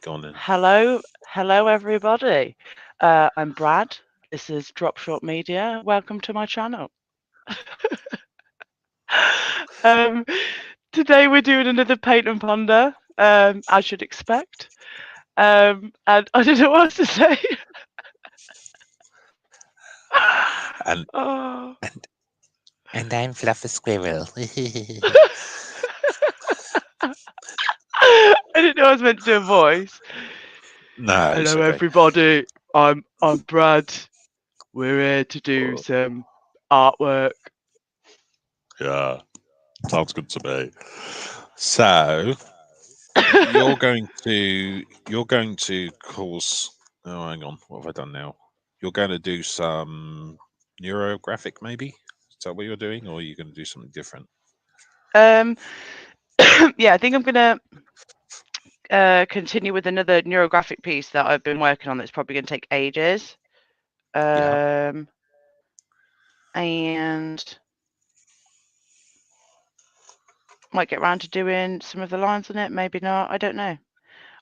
Go on then. Hello, everybody. I'm Brad. This is Drop Short Media. Welcome to my channel. um, Today we're doing another paint and ponder, as you'd expect. And I don't know what else to say. And Oh. and and I'm Fluff the Squirrel. I didn't know I was meant to do a voice. No, it's Hello, okay. everybody. I'm Brad. We're here to do some artwork. Yeah, sounds good to me. So you're going to cause. Oh, hang on. What have I done now? You're going to do some neurographic, maybe. Is that what you're doing, or are you going to do something different? um, yeah, I think I'm gonna continue with another neurographic piece that I've been working on that's probably going to take ages. Yeah. And might get around to doing some of the lines on it, maybe not, I don't know.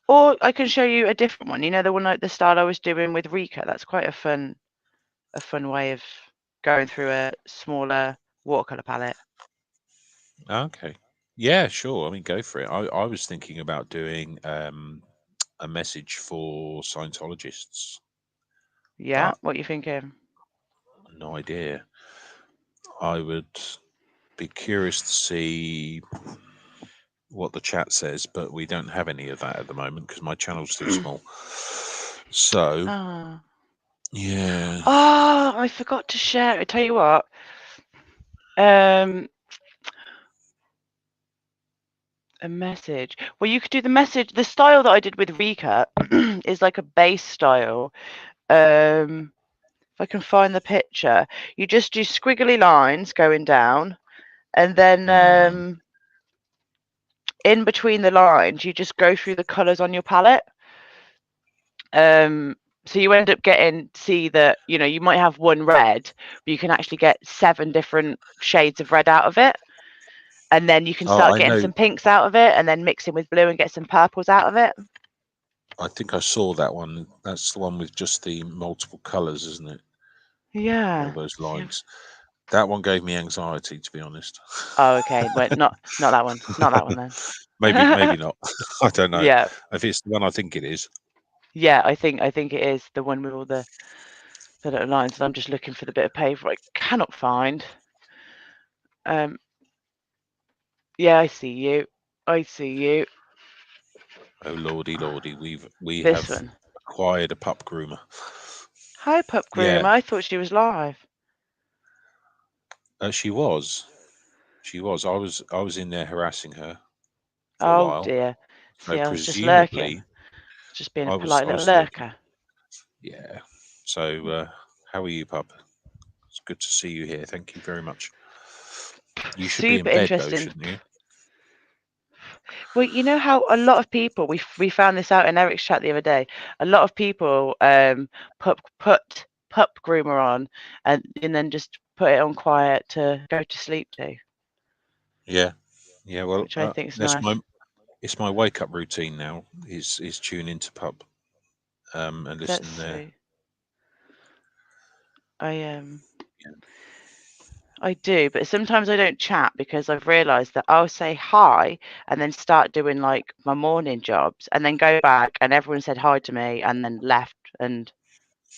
Or I can show you a different one, the one like the style I was doing with Rika. That's quite a fun way of going through a smaller watercolor palette. Okay. Yeah, sure. I mean, go for it. I was thinking about doing a message for Scientologists, Yeah, but what you thinking? no idea. I would be curious to see what the chat says, but we don't have any of that at the moment because my channel's too small. So, Ah. yeah. Oh, I forgot to share. I tell you what. Um, a message. Well, you could do the message. The style that I did with Rika is like a base style. If I can find the picture, you just do squiggly lines going down, and then Mm. in between the lines, you just go through the colours on your palette. So you end up see that you might have one red, but you can actually get 7 different shades of red out of it, and then you can Oh, start I getting know. some pinks out of it, and then mix in with blue and get some purples out of it. I think I saw that one. That's the one with just the multiple colours, isn't it? All Yeah. those See, lines. That one gave me anxiety, to be honest. oh, okay, but not that one. Not that one then. Maybe not. I don't know. Yeah, If it's the one I think it is. yeah. I think it is the one with all the little lines. And I'm just looking for the bit of paper I cannot find. Um, yeah, I see you. I see you. Oh lordy, lordy, we This have one. acquired a pup groomer. Hi, Pup Yeah, Groom. I thought she was live. she was. She was. I was in there harassing her for a Oh while. dear. So See, I was just lurking, presumably, just being a I was polite I little was lurking. lurker. Yeah. So how are you, pup? It's good to see you here. Thank you very much. You should be in Super bed though, interesting. shouldn't you? Well, you know how a lot of people we found this out in Eric's chat the other day. A lot of people put pup groomer on and then just put it on quiet to go to sleep to, Yeah. Yeah. Well, which I think is that's nice. my it's my wake up routine now. Is tune into pup and That's listen there. sweet. I Yeah. I do, but sometimes I don't chat because I've realised that I'll say hi and then start doing like my morning jobs and then go back and everyone said hi to me and then left and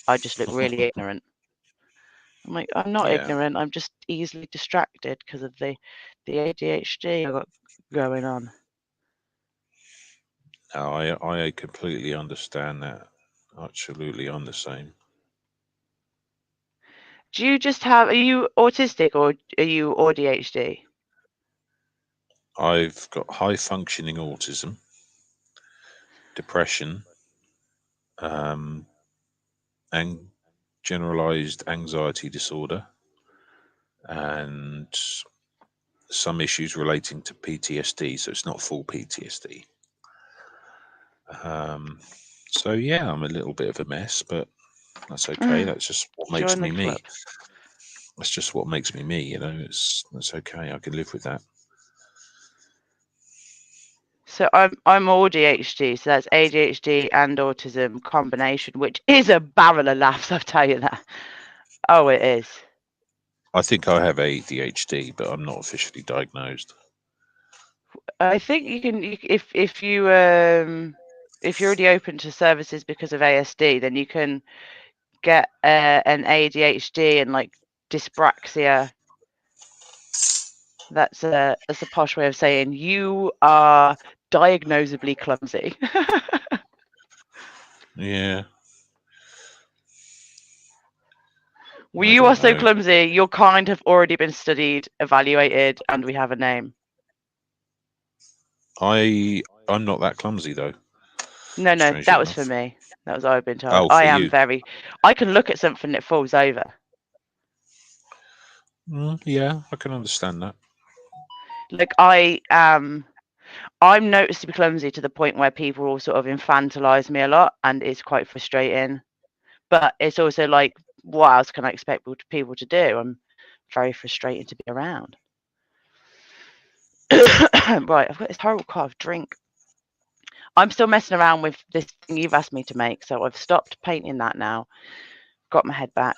I just look really ignorant. I'm like, I'm not Yeah. ignorant. I'm just easily distracted because of the ADHD I got going on. No, I completely understand that. Absolutely, I'm the same. Do you just have? Are you autistic or are you ADHD? I've got high functioning autism, depression, um, and generalized anxiety disorder, and some issues relating to PTSD. So it's not full PTSD. Um, so yeah, I'm a little bit of a mess, but that's okay. That's just what makes Join the me club. me. That's just what makes me me. It's that's okay. I can live with that. So I'm ADHD, so that's ADHD and autism combination, which is a barrel of laughs, I'll tell you that. Oh, it is. I think I have ADHD, but I'm not officially diagnosed. I think you can if you're already open to services because of ASD, then you can get an ADHD and like dyspraxia. That's a posh way of saying you are diagnosably clumsy. Yeah, Well, I you don't are so know. clumsy. Your kind have already been studied, evaluated, and we have a name. I'm not that clumsy though. No, Strangely that was for enough. me. That was what I've been told. Oh, I for am you. very. I can look at something that falls over. Yeah, I can understand that. Like I am. I'm noticeably clumsy to the point where people will sort of infantilize me a lot, and it's quite frustrating. But it's also like, what else can I expect people to do? I'm very frustrated to be around. Right, I've got this horrible cough. Drink. I'm still messing around with this thing you've asked me to make, so I've stopped painting that now. Got my head back.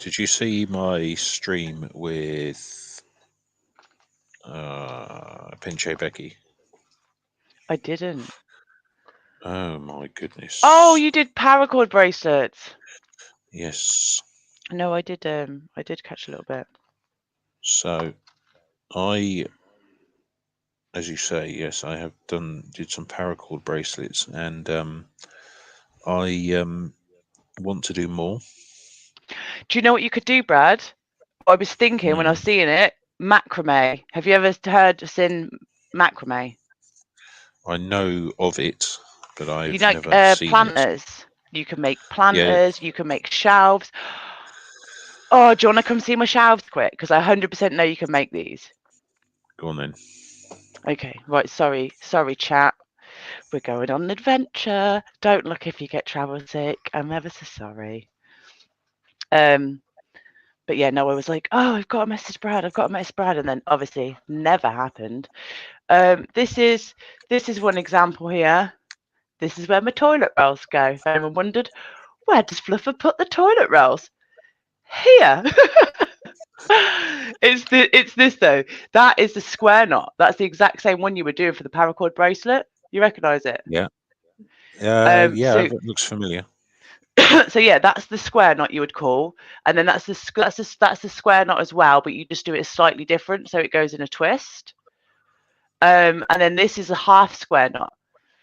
Did you see my stream with Pinche Becky? I didn't. Oh my goodness. Oh, you did paracord bracelets. Yes. No, I did. I did catch a little bit. So as you say, yes, I have did some paracord bracelets, and I want to do more. Do you know what you could do, Brad? I was thinking when I was seeing it, macrame. Have you ever seen macrame? I know of it, but You I've know, never seen it. planters. You can make Yeah, planters. You can make shelves. Oh, do you want to come see my shelves quick? Because I 100% know you can make these. go on then. Okay, right. Sorry, chat. We're going on an adventure. Don't look if you get travel sick. I'm ever so sorry. But yeah, no, I was like, oh, I've got a message, Brad. I've got a message, Brad, and then obviously never happened. This is one example here. This is where my toilet rolls go. If anyone wondered, where does Fluffer put the toilet rolls? Here. It's this though. That is the square knot. That's the exact same one you were doing for the paracord bracelet. You recognise it? Yeah, yeah, So that looks familiar. so yeah, that's the square knot you would call, and then that's the square knot as well, but you just do it slightly different, so it goes in a twist. And then this is a half square knot.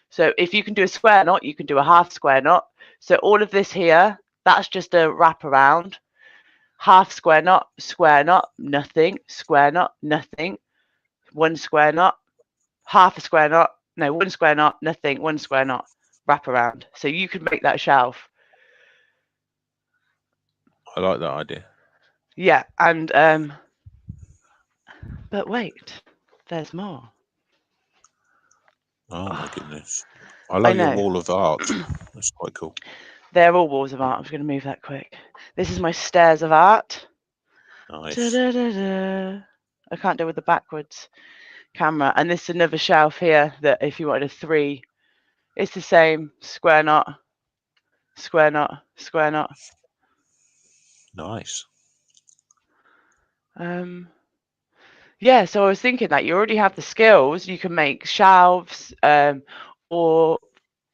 So if you can do a square knot, you can do a half square knot. So all of this here, that's just a wrap around. Half square knot, nothing, square knot, nothing, one square knot, half a square knot, no, one square knot, nothing, one square knot, wrap around. So you can make that shelf. I like that idea. Yeah, and but wait, there's more. Oh my Oh, goodness. I I like your know. wall of art. That's quite cool. They're all walls of art. I'm just going to move that quick. This is my stairs of art. Nice. Da-da-da-da. I can't do it with the backwards camera. And this is another shelf here that if you wanted a 3, it's the same. Square knot, square knot, square knot. Nice. Yeah, so I was thinking that you already have the skills. You can make shelves or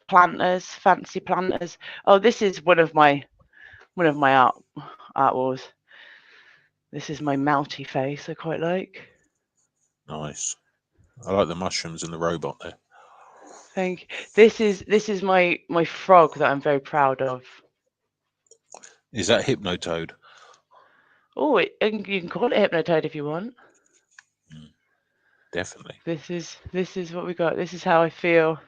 planters, fancy planters. Oh, this is one of my art walls. This is my melty face I quite like. Nice. I like the mushrooms and the robot there. Thank you. This is my frog that I'm very proud of. Is that Hypnotoad? Oh, you can call it Hypnotoad if you want. Definitely. This is what we got. This is how I feel Oh,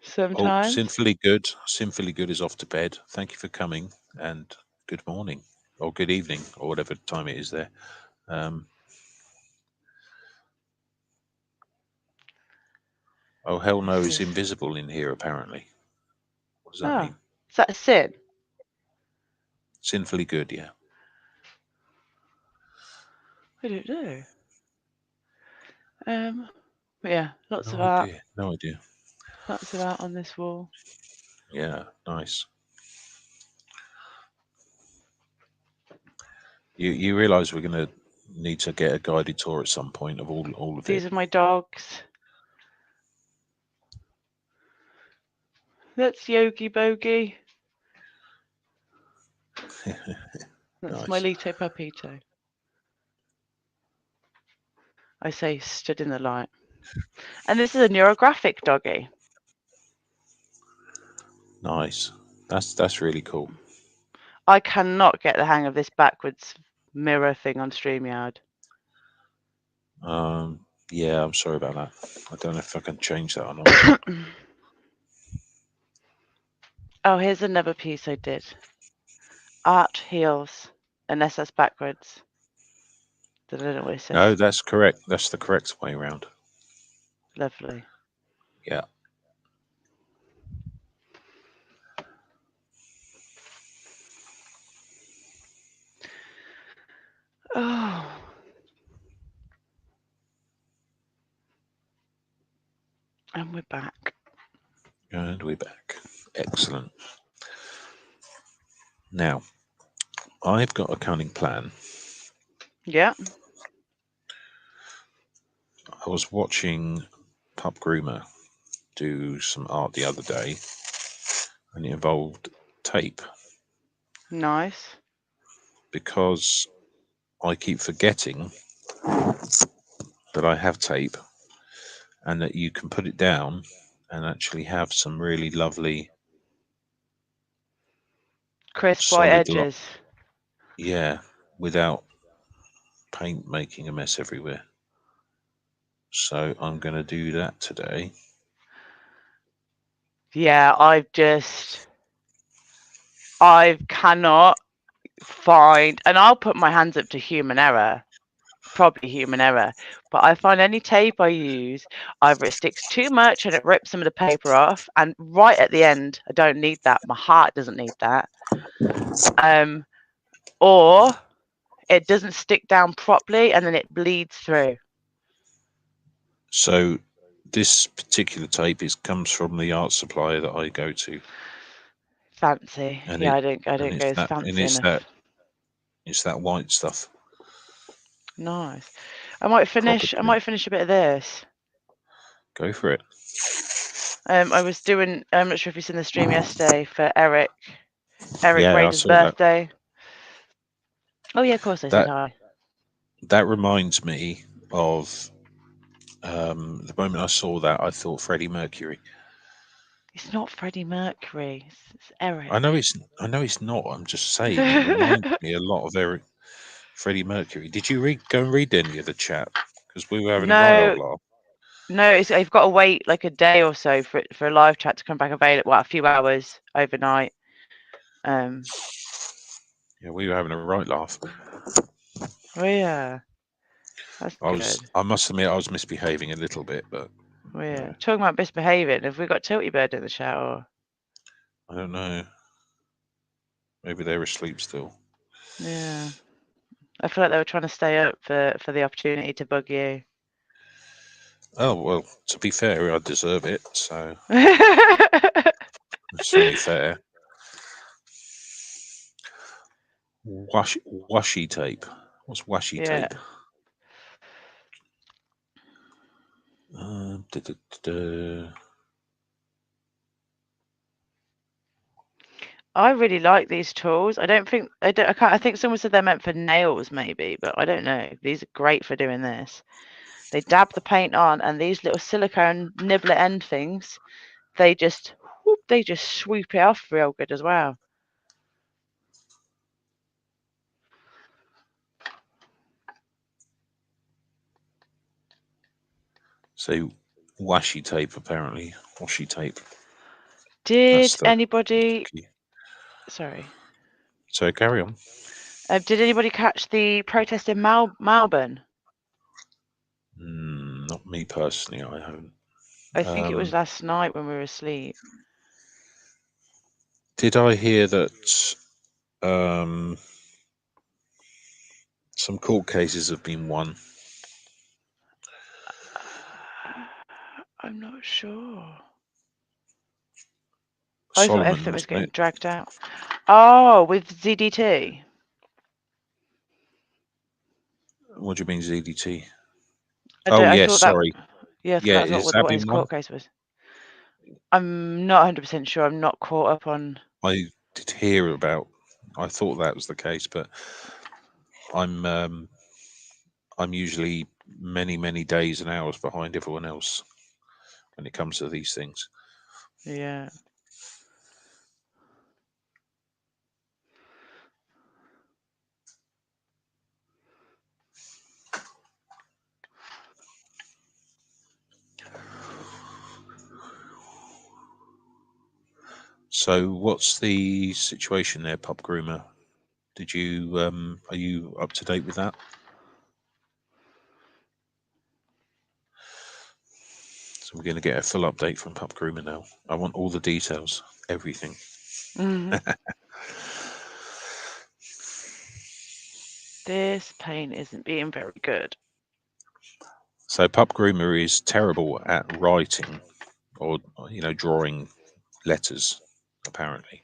sometimes. Sinfully Good. Sinfully Good is off to bed. Thank you for coming, and good morning or good evening or whatever time it is there. Oh, hell no is invisible in here, apparently. What does that mean? Is that a sin? Sinfully Good, yeah. I don't know. But yeah, lots of No art. idea. No idea. Lots of art on this wall. Yeah, nice. You realise we're going to need to get a guided tour at some point of all of These it. are my dogs. That's Yogi Bogie. That's my Nice. Lito Pupito. I say stood in the light. And this is a neurographic doggy. Nice. That's really cool. I cannot get the hang of this backwards mirror thing on StreamYard. Yeah, I'm sorry about that. I don't know if I can change that or not. Oh, here's another piece I did. Art heals, unless that's backwards. I don't know what it says. No, that's correct. That's the correct way around. Lovely. Yeah. Oh. And we're back. And we're back. Excellent. Now, I've got a cunning plan. Yeah. I was watching Pup Groomer do some art the other day, and it involved tape Nice. because I keep forgetting that I have tape and that you can put it down and actually have some really lovely Crisp white solid edges. yeah, without paint making a mess everywhere. So I'm going to do that today. Yeah, I cannot find, and I'll put my hands up to human error, probably human error, but I find any tape I use, either it sticks too much and it rips some of the paper off, and right at the end, I don't need that. My heart doesn't need that. Or it doesn't stick down properly and then it bleeds through. So this particular tape comes from the art supplier that I go to, Fancy. and Yeah, it I don't go as fancy enough. it's that white stuff. Nice. I might Proper finish trim. a bit of this. Go for it. I was doing, I'm not sure if you've seen the stream yesterday for Eric Yeah, I Raider's saw that. birthday. Oh yeah, of course I said That hi. that reminds me of the moment I saw that. I thought Freddie Mercury. It's not Freddie Mercury. It's Eric. I know it's not. I'm just saying it reminds me a lot of Freddie Mercury. Did you go and read any of the chat? Because we were having a right old No, laugh. no, I've got to wait like a day or so for a live chat to come back available. Well, a few hours overnight. Yeah, we were having a right laugh. Oh yeah, that's good. I must admit I was misbehaving a little bit, but Oh yeah, yeah, talking about misbehaving. Have we got Tilty Bird in the chat or? I don't know. Maybe they were asleep still. Yeah, I feel like they were trying to stay up for the opportunity to bug you. Oh well, to be fair, I deserve it, so it's only fair. Washi tape. What's washi Yeah. tape? Da, da, da. I really like these tools. I can't, I think someone said they're meant for nails maybe, but I don't know. These are great for doing this. They dab the paint on and these little silicone nibbler end things, they just swoop it off real good as well. So washi tape apparently. Washi tape. That's Did the anybody key. sorry. So carry on. Did anybody catch the protest in Melbourne? Not me personally. I haven't. I think it was last night when we were asleep. Did I hear that Some court cases have been won. I'm not sure. I thought Solomon, everything was wasn't getting it? dragged out. Oh, with ZDT. What do you mean ZDT? I Oh don't. I yes, thought that. sorry. Yeah, I thought Yeah, that's has that what his been won? court case was. I'm not 100% sure. I'm not caught up on. I did hear about. I thought that was the case, but I'm I'm usually many days and hours behind everyone else when it comes to these things. Yeah. So, what's the situation there, Pub Groomer? Did you are you up to date with that? So we're going to get a full update from Pub Groomer now. I want all the details, everything. This paint isn't being very good. So Pup Groomer is terrible at writing or drawing letters, apparently.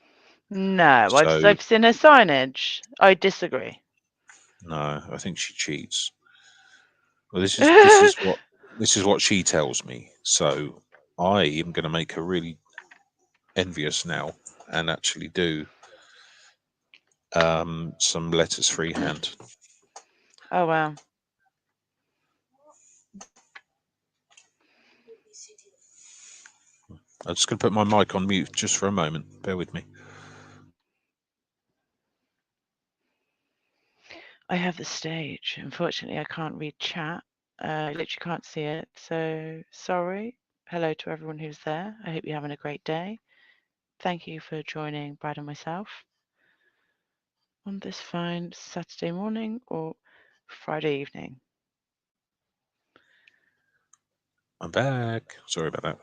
No, So I've seen her signage. I disagree. no, I think she cheats. Well, this is what she tells me. So I am going to make her really envious now and actually do some letters freehand. Oh wow. I'm just going to put my mic on mute just for a moment. Bear with me. I have the stage. Unfortunately, I can't read chat. I literally can't see it. So sorry. Hello to everyone who's there. I hope you're having a great day. Thank you for joining Brad and myself on this fine Saturday morning or Friday evening. I'm back. Sorry about that.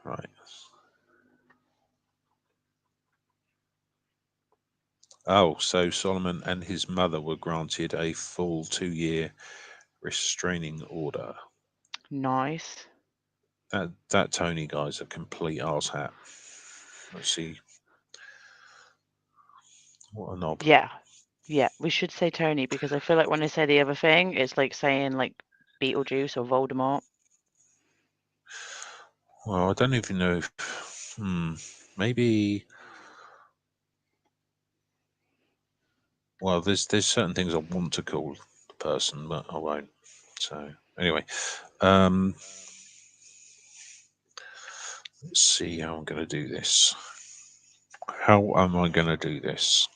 Right. Oh, so Solomon and his mother were granted a full 2-year restraining order. Nice. That Tony guy's a complete arse hat. Let's see. What a knob. Yeah. Yeah. We should say Tony because I feel like when I say the other thing, it's like saying like Beetlejuice or Voldemort. Well, I don't even know if. Maybe. Well, there's certain things I want to call the person, but I won't. So anyway, let's see how I'm going to do this. How am I going to do this?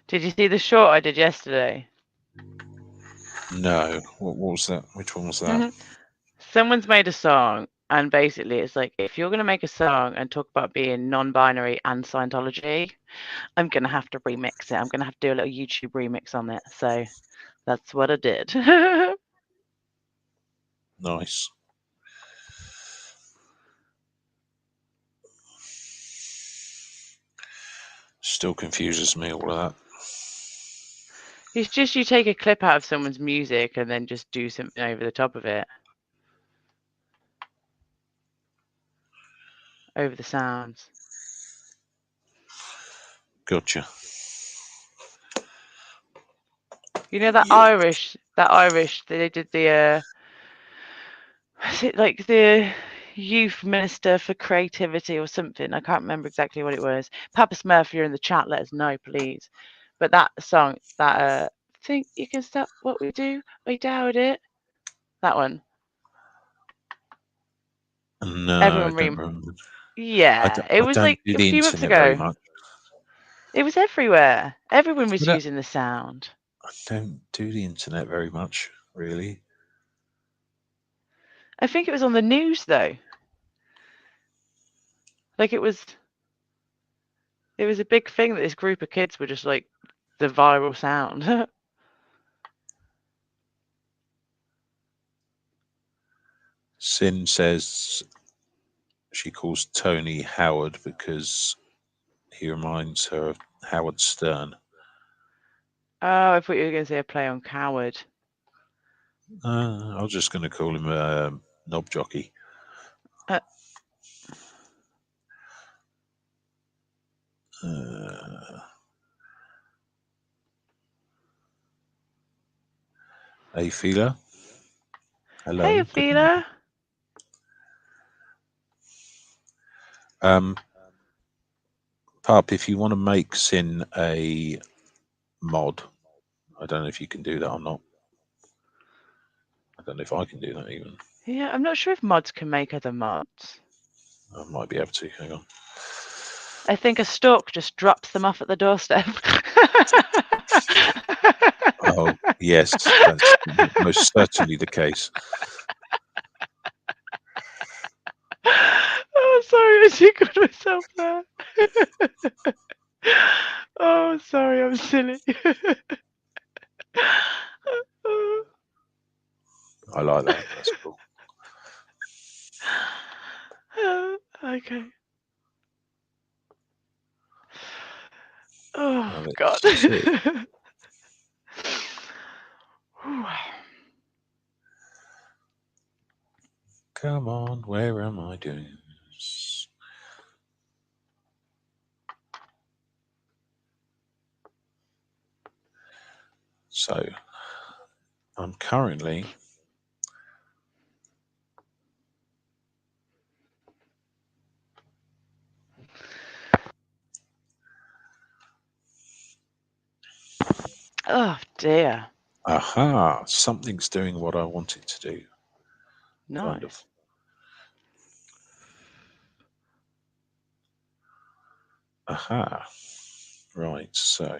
Did you see the short I did yesterday? No. What was that? Which one was that? Someone's made a song, and basically it's like, if you're going to make a song and talk about being non-binary and Scientology, I'm going to have to remix it. I'm going to have to do a little YouTube remix on it. So that's what I did. Nice. Still confuses me, all of that. It's just you take a clip out of someone's music and then just do something over the top of it. Over the sounds. Gotcha. You know that Yeah. Irish, they did the, is it like the youth minister for creativity or something? I can't remember exactly what it was. Papa Smurf, if you're in the chat, let us know, please. But that song, that think you can stop what we do, I doubt it. That one. No, Everyone I don't remember. Yeah, it I was don't like do a the few months internet very ago. much. It was everywhere. Everyone was I using the sound. don't do the internet very much, really. I think it was on the news though. Like it was a big thing that this group of kids were just like the viral sound. Sin says she calls Tony Howard because he reminds her of Howard Stern. Oh, I thought you were going to say a play on coward. I was just going to call him a knob jockey. Uh, Hey, Feeler. Hello. Hey, Good morning. Ophelia. Pup, if you want to make Sin a mod, I don't know if you can do that or not. I don't know if I can do that even. Yeah, I'm not sure if mods can make other mods. I might be able to. Hang on. I think a stork just drops them off at the doorstep. Oh, yes, that's most certainly the case. Oh, sorry, I tickled myself there. Oh, sorry, I'm silly. I like that. That's cool. Okay. Oh, Now let's God. see. Come on, where am I doing this? So, I'm currently Oh, dear. aha, something's doing what I want it to do. Kind Nice. of. Aha. Right, so.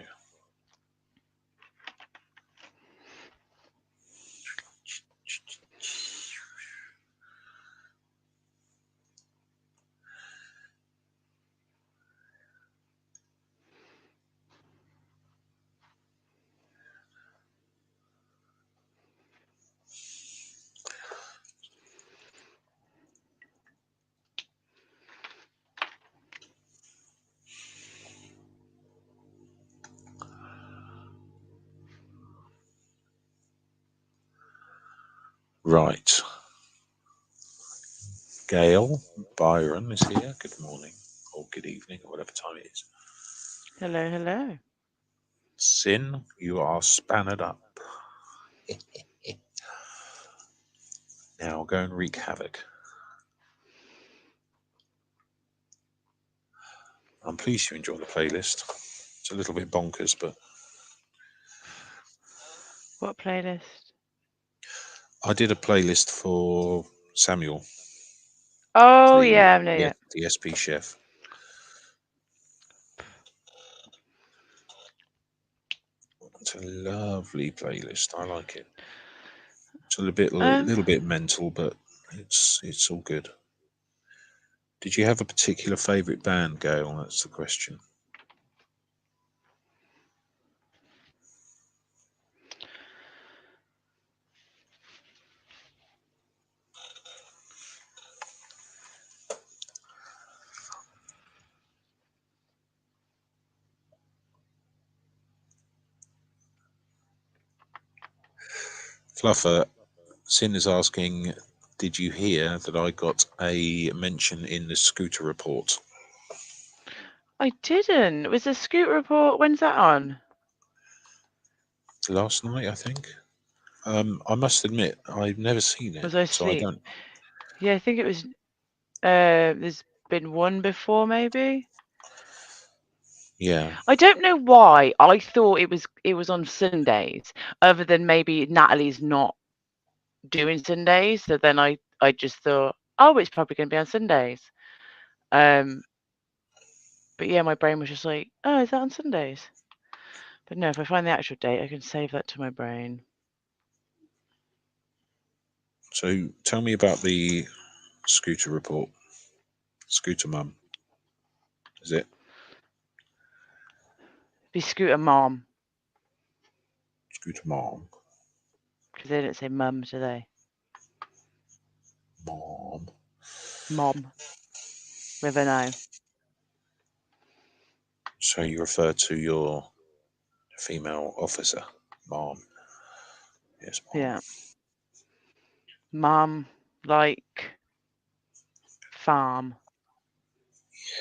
Right. Gail Byron is here. Good morning, or good evening, or whatever time it is. Hello, hello. Sin, you are spanned up. Now go and wreak havoc. I'm pleased you enjoy the playlist. It's a little bit bonkers, but What playlist? I did a playlist for Samuel, Oh, the yeah, no, yeah. the SP chef. It's a lovely playlist. I like it. It's a little bit mental, but it's all good. Did you have a particular favourite band, Gail? That's the question. Fluffer, Sin is asking, did you hear that I got a mention in the scooter report? I didn't. Was the Scoot report, when's that on? Last night, I think. I must admit, I've never seen it, Was I so I asleep? don't. Yeah, I think it was, there's been one before, maybe? Yeah, I don't know why I thought it was on Sundays, other than maybe Natalie's not doing Sundays. So then I just thought, oh, it's probably going to be on Sundays. But yeah, my brain was just like, oh, is that on Sundays? But no, if I find the actual date, I can save that to my brain. So tell me about the Scooter report. Scooter Mum. Is it? Be Scooter Mom, Scooter Mom. because they didn't say mum, do they? Mom. Mom, with an O. So you refer to your female officer, Mom. Yes, Mom. Yeah. Mom, like farm,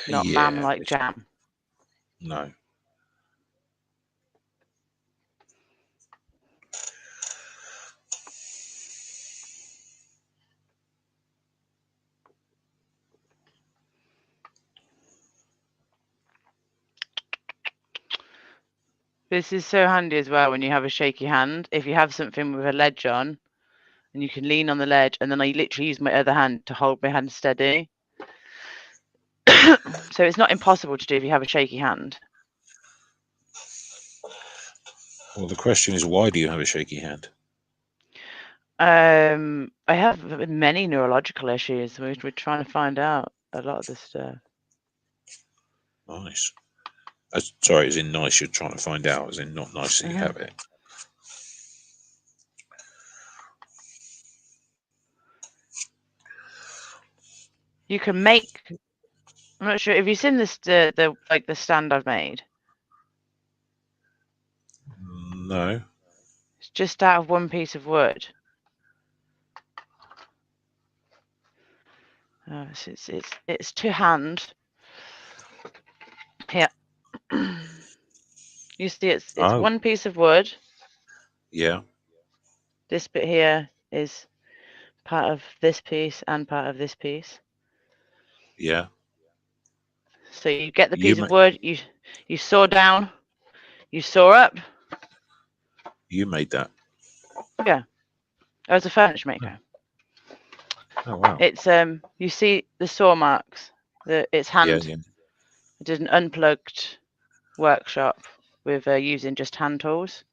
not mam Yeah. like jam. No. This is so handy as well when you have a shaky hand. If you have something with a ledge on, and you can lean on the ledge, and then I literally use my other hand to hold my hand steady. So it's not impossible to do if you have a shaky hand. Well, the question is, why do you have a shaky hand? I have many neurological issues. We're trying to find out a lot of this stuff. Nice. Sorry, as in nice, you're trying to find out, as in not nice that you have it. You can make. I'm not sure if you've seen this the stand I've made. No. It's just out of one piece of wood. It's to hand. Here. You see, it's one piece of wood. Yeah. This bit here is part of this piece and part of this piece. Yeah. So you get the piece of wood, you saw down, you saw up. You made that. Yeah, I was a furniture maker. Oh wow! It's you see the saw marks. It's hand. Yeah. I did an unplugged workshop with using just hand tools.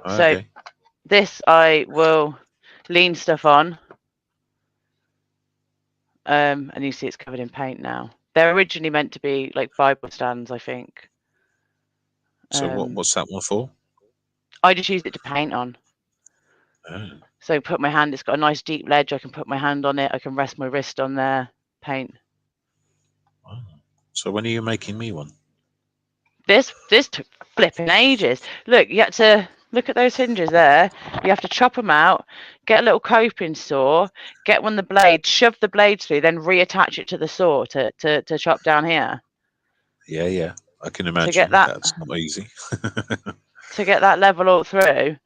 So this I will lean stuff on. And you see it's covered in paint now. They're originally meant to be like Bible stands, I think. So what's that one for? I just use it to paint on. Oh. So put my hand, it's got a nice deep ledge. I can put my hand on it. I can rest my wrist on there, paint. Wow. So when are you making me one? This took flipping ages. Look, you had to look at those hinges there. You have to chop them out, get a little coping saw, get one of the blades, shove the blades through, then reattach it to the saw to chop down here. Yeah. I can imagine to get that, that's not easy. to get that level all through.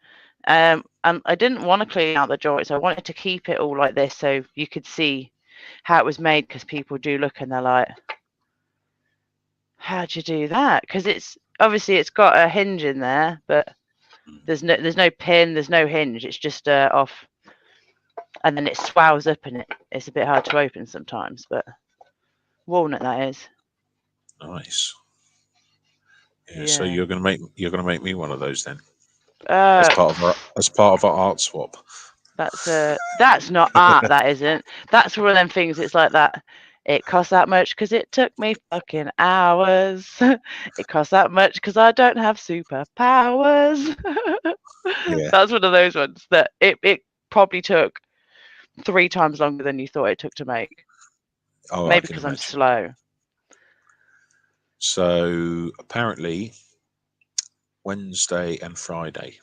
And I didn't want to clean out the joints. I wanted to keep it all like this so you could see how it was made, because people do look and they're like, how'd you do that? Because it's obviously it's got a hinge in there, but there's no pin, there's no hinge. It's just off, and then it swells up, and it's a bit hard to open sometimes. But walnut, that is. Nice. Yeah. So you're gonna make me one of those then, as part of our art swap. That's not art. That isn't. That's one of them things. It's like that. It costs that much because it took me fucking hours. It costs that much because I don't have superpowers. Yeah. That's one of those ones that it probably took 3 times longer than you thought it took to make. Oh, maybe because I'm slow. So apparently Wednesday and Friday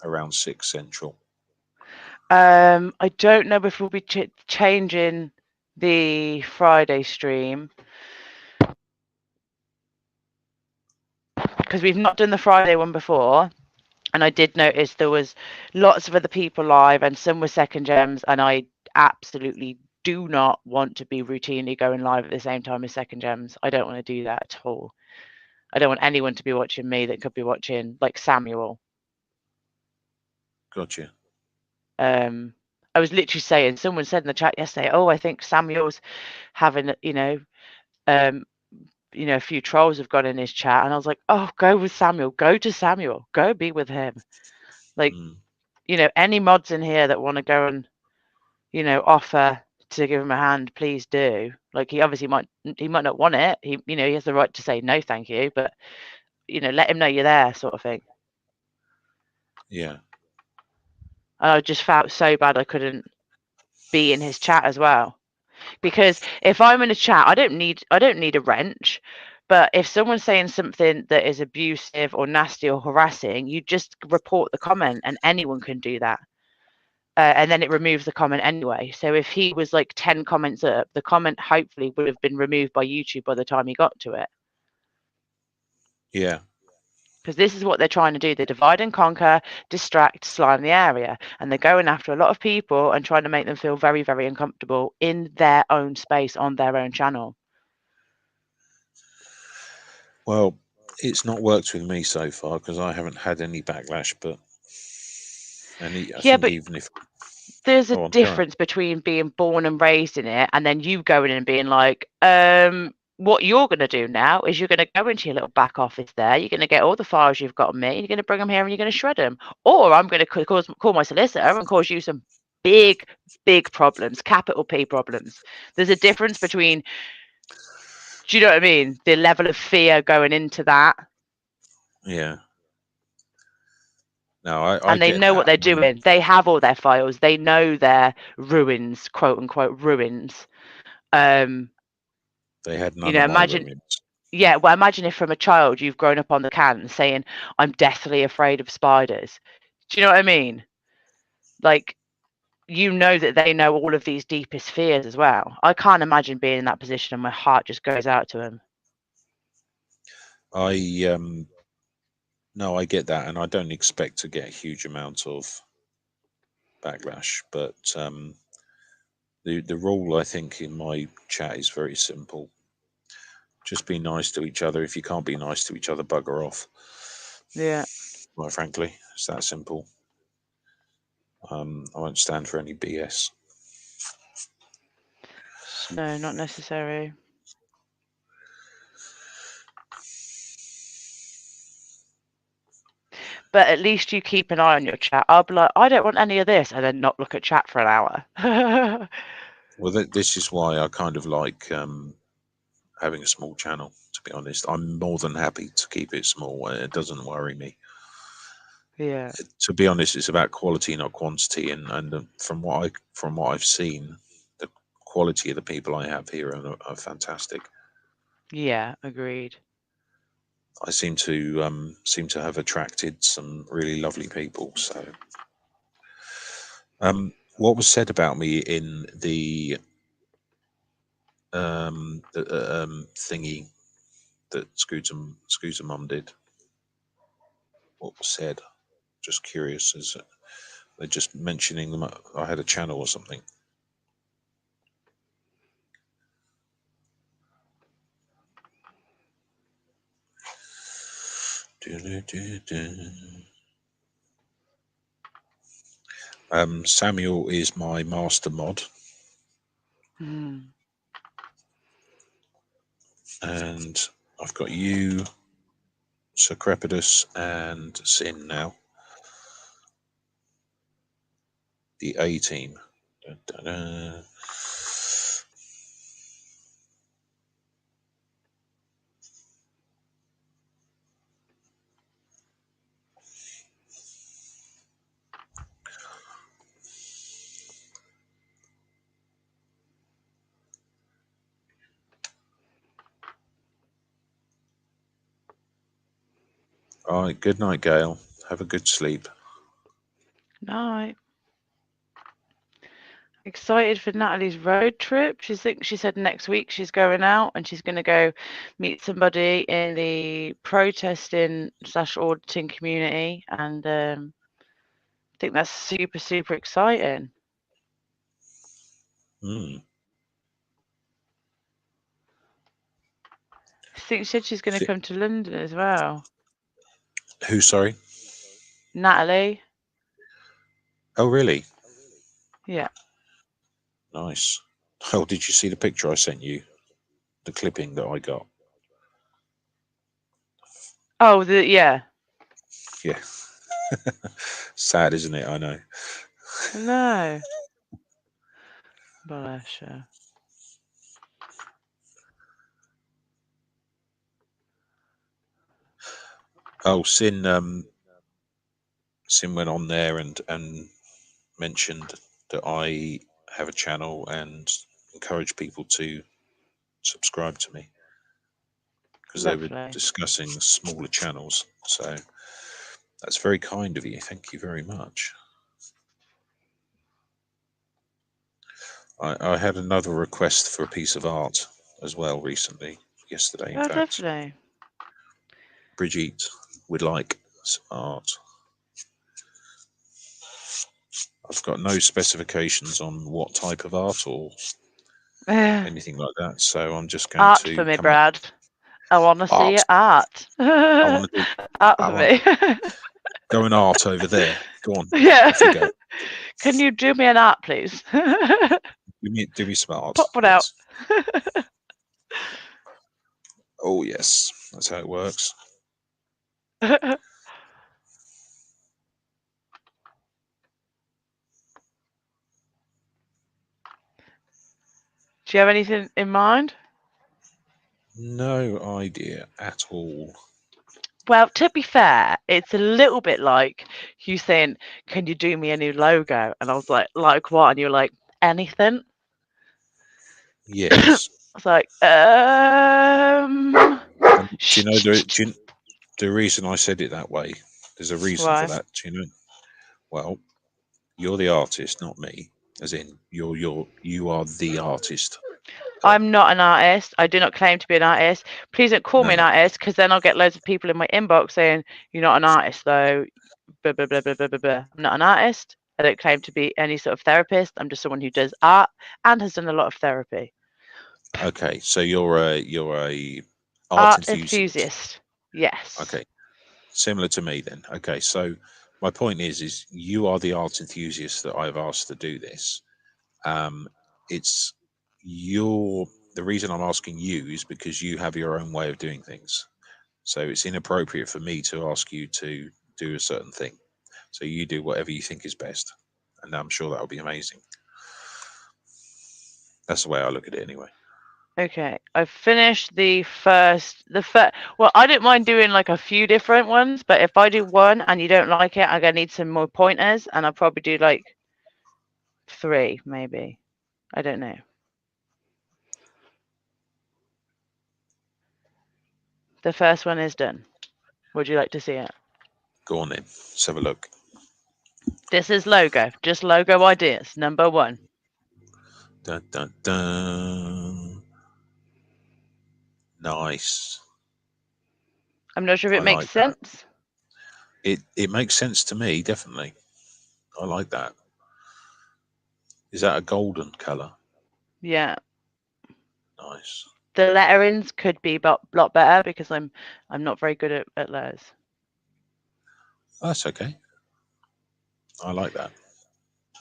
around 6 Central. I don't know if we'll be changing the Friday stream, because we've not done the Friday one before, and I did notice there was lots of other people live and some were second gems, and I absolutely do not want to be routinely going live at the same time as second gems. I don't want to do that at all. I don't want anyone to be watching me that could be watching like Samuel. Gotcha. I was literally saying, someone said in the chat yesterday, oh, I think Samuel's having, a few trolls have gone in his chat, and I was like, oh, go with Samuel, go to Samuel, go be with him. Like, any mods in here that want to go and, offer to give him a hand, please do. Like, he obviously might not want it. He has the right to say no, thank you, but let him know you're there, sort of thing. Yeah. And I just felt so bad I couldn't be in his chat as well. Because if I'm in a chat, I don't need a wrench. But if someone's saying something that is abusive or nasty or harassing, you just report the comment, and anyone can do that. And then it removes the comment anyway. So if he was like 10 comments up, the comment hopefully would have been removed by YouTube by the time he got to it. Yeah. Because this is what they're trying to do. They divide and conquer, distract, slime the area. And they're going after a lot of people and trying to make them feel very, very uncomfortable in their own space on their own channel. Well, it's not worked with me so far because I haven't had any backlash, but I think but even if there's a oh, I'm going. difference between being born and raised in it and then you going in and being like, what you're going to do now is you're going to go into your little back office there. You're going to get all the files you've got on me. And you're going to bring them here and you're going to shred them. Or I'm going to call my solicitor and cause you some big, big problems, capital P problems. There's a difference between, do you know what I mean? The level of fear going into that. Yeah. No, I And they get know what that. they're doing. They have all their files. They know their ruins, quote unquote ruins. They had none of my Imagine, ruins. well, imagine if from a child you've grown up on the can saying, I'm deathly afraid of spiders. Do you know what I mean? Like, that they know all of these deepest fears as well. I can't imagine being in that position and my heart just goes out to them. No, I get that, and I don't expect to get a huge amount of backlash, but the rule I think in my chat is very simple. Just be nice to each other. If you can't be nice to each other, bugger off. Yeah. Quite frankly, it's that simple. I won't stand for any BS. No, not necessary. But at least you keep an eye on your chat. I'll be like, I don't want any of this, and then not look at chat for an hour. Well, this is why I kind of like having a small channel. To be honest, I'm more than happy to keep it small. It doesn't worry me. Yeah. To be honest, it's about quality, not quantity. And from what I've seen, the quality of the people I have here are fantastic. Yeah, agreed. I seem to have attracted some really lovely people. So, what was said about me in the thingy that Scooter Mum did? What was said? Just curious. Is it, they're just mentioning them? I had a channel or something. Samuel is my master mod. And I've got you, Sir Crepidus, and Sin now. The A team. Dun, dun, dun. All right, good night, Gail. Have a good sleep. Night. Excited for Natalie's road trip. She said next week she's going out and she's going to go meet somebody in the protesting / auditing community, and I think that's super, super exciting. I think she said she's going to come to London as well. Who, sorry? Natalie. Oh, really? Yeah. Nice. Oh, did you see the picture I sent you? The clipping that I got. Oh, yeah. Yeah. Sad, isn't it? I know. No. Bless her. Oh, Sin went on there and mentioned that I have a channel and encourage people to subscribe to me because they were Lovely. discussing smaller channels. So that's very kind of you. Thank you very much. I had another request for a piece of art as well recently, yesterday, in Oh, fact. lovely. Brigitte would like some art. I've got no specifications on what type of art or anything like that, so I'm just going Art for to me, come up Brad. I want to see art. your art. I want to do. Art I for want me. go and art over there. Go on, Yeah. off you go. Can you do me an art, please? Do me some art. Pop one out. Yes. Oh yes, that's how it works. Do you have anything in mind? No idea at all. Well, to be fair, it's a little bit like you saying, "Can you do me a new logo?" And I was like what?" And you're like, "Anything." I Yes. was like, And do you know the reason I said it that way? There's a reason for why? that. Do you know? Well, you're the artist, not me. As in, you are the artist. I'm not an artist. I do not claim to be an artist. Please don't call me an No. artist because then I'll get loads of people in my inbox saying, "You're not an artist, though." Blah, blah, blah, blah, blah, blah, blah. I'm not an artist. I don't claim to be any sort of therapist. I'm just someone who does art and has done a lot of therapy. Okay, so you're a art Art enthusiast. enthusiast. Yes. Okay, similar to me then. Okay, so my point is you are the art enthusiast that I've asked to do this. Um, it's your the reason I'm asking you is because you have your own way of doing things. So it's inappropriate for me to ask you to do a certain thing. So you do whatever you think is best, and I'm sure that'll be amazing. That's the way I look at it, anyway. Okay. I've finished the first. Well, I don't mind doing like a few different ones, but if I do one and you don't like it, I'm gonna need some more pointers, and I'll probably do like 3, maybe. I don't know. The first one is done. Would you like to see it? Go on then, let's have a look. This is logo, just logo ideas. Number 1. Dun dun dun. Nice. I'm not sure if I it makes like that. sense. It makes sense to me, definitely. I like that. Is that a golden colour? Yeah. Nice. The letterings could be a lot better because I'm not very good at letters. That's okay. I like that.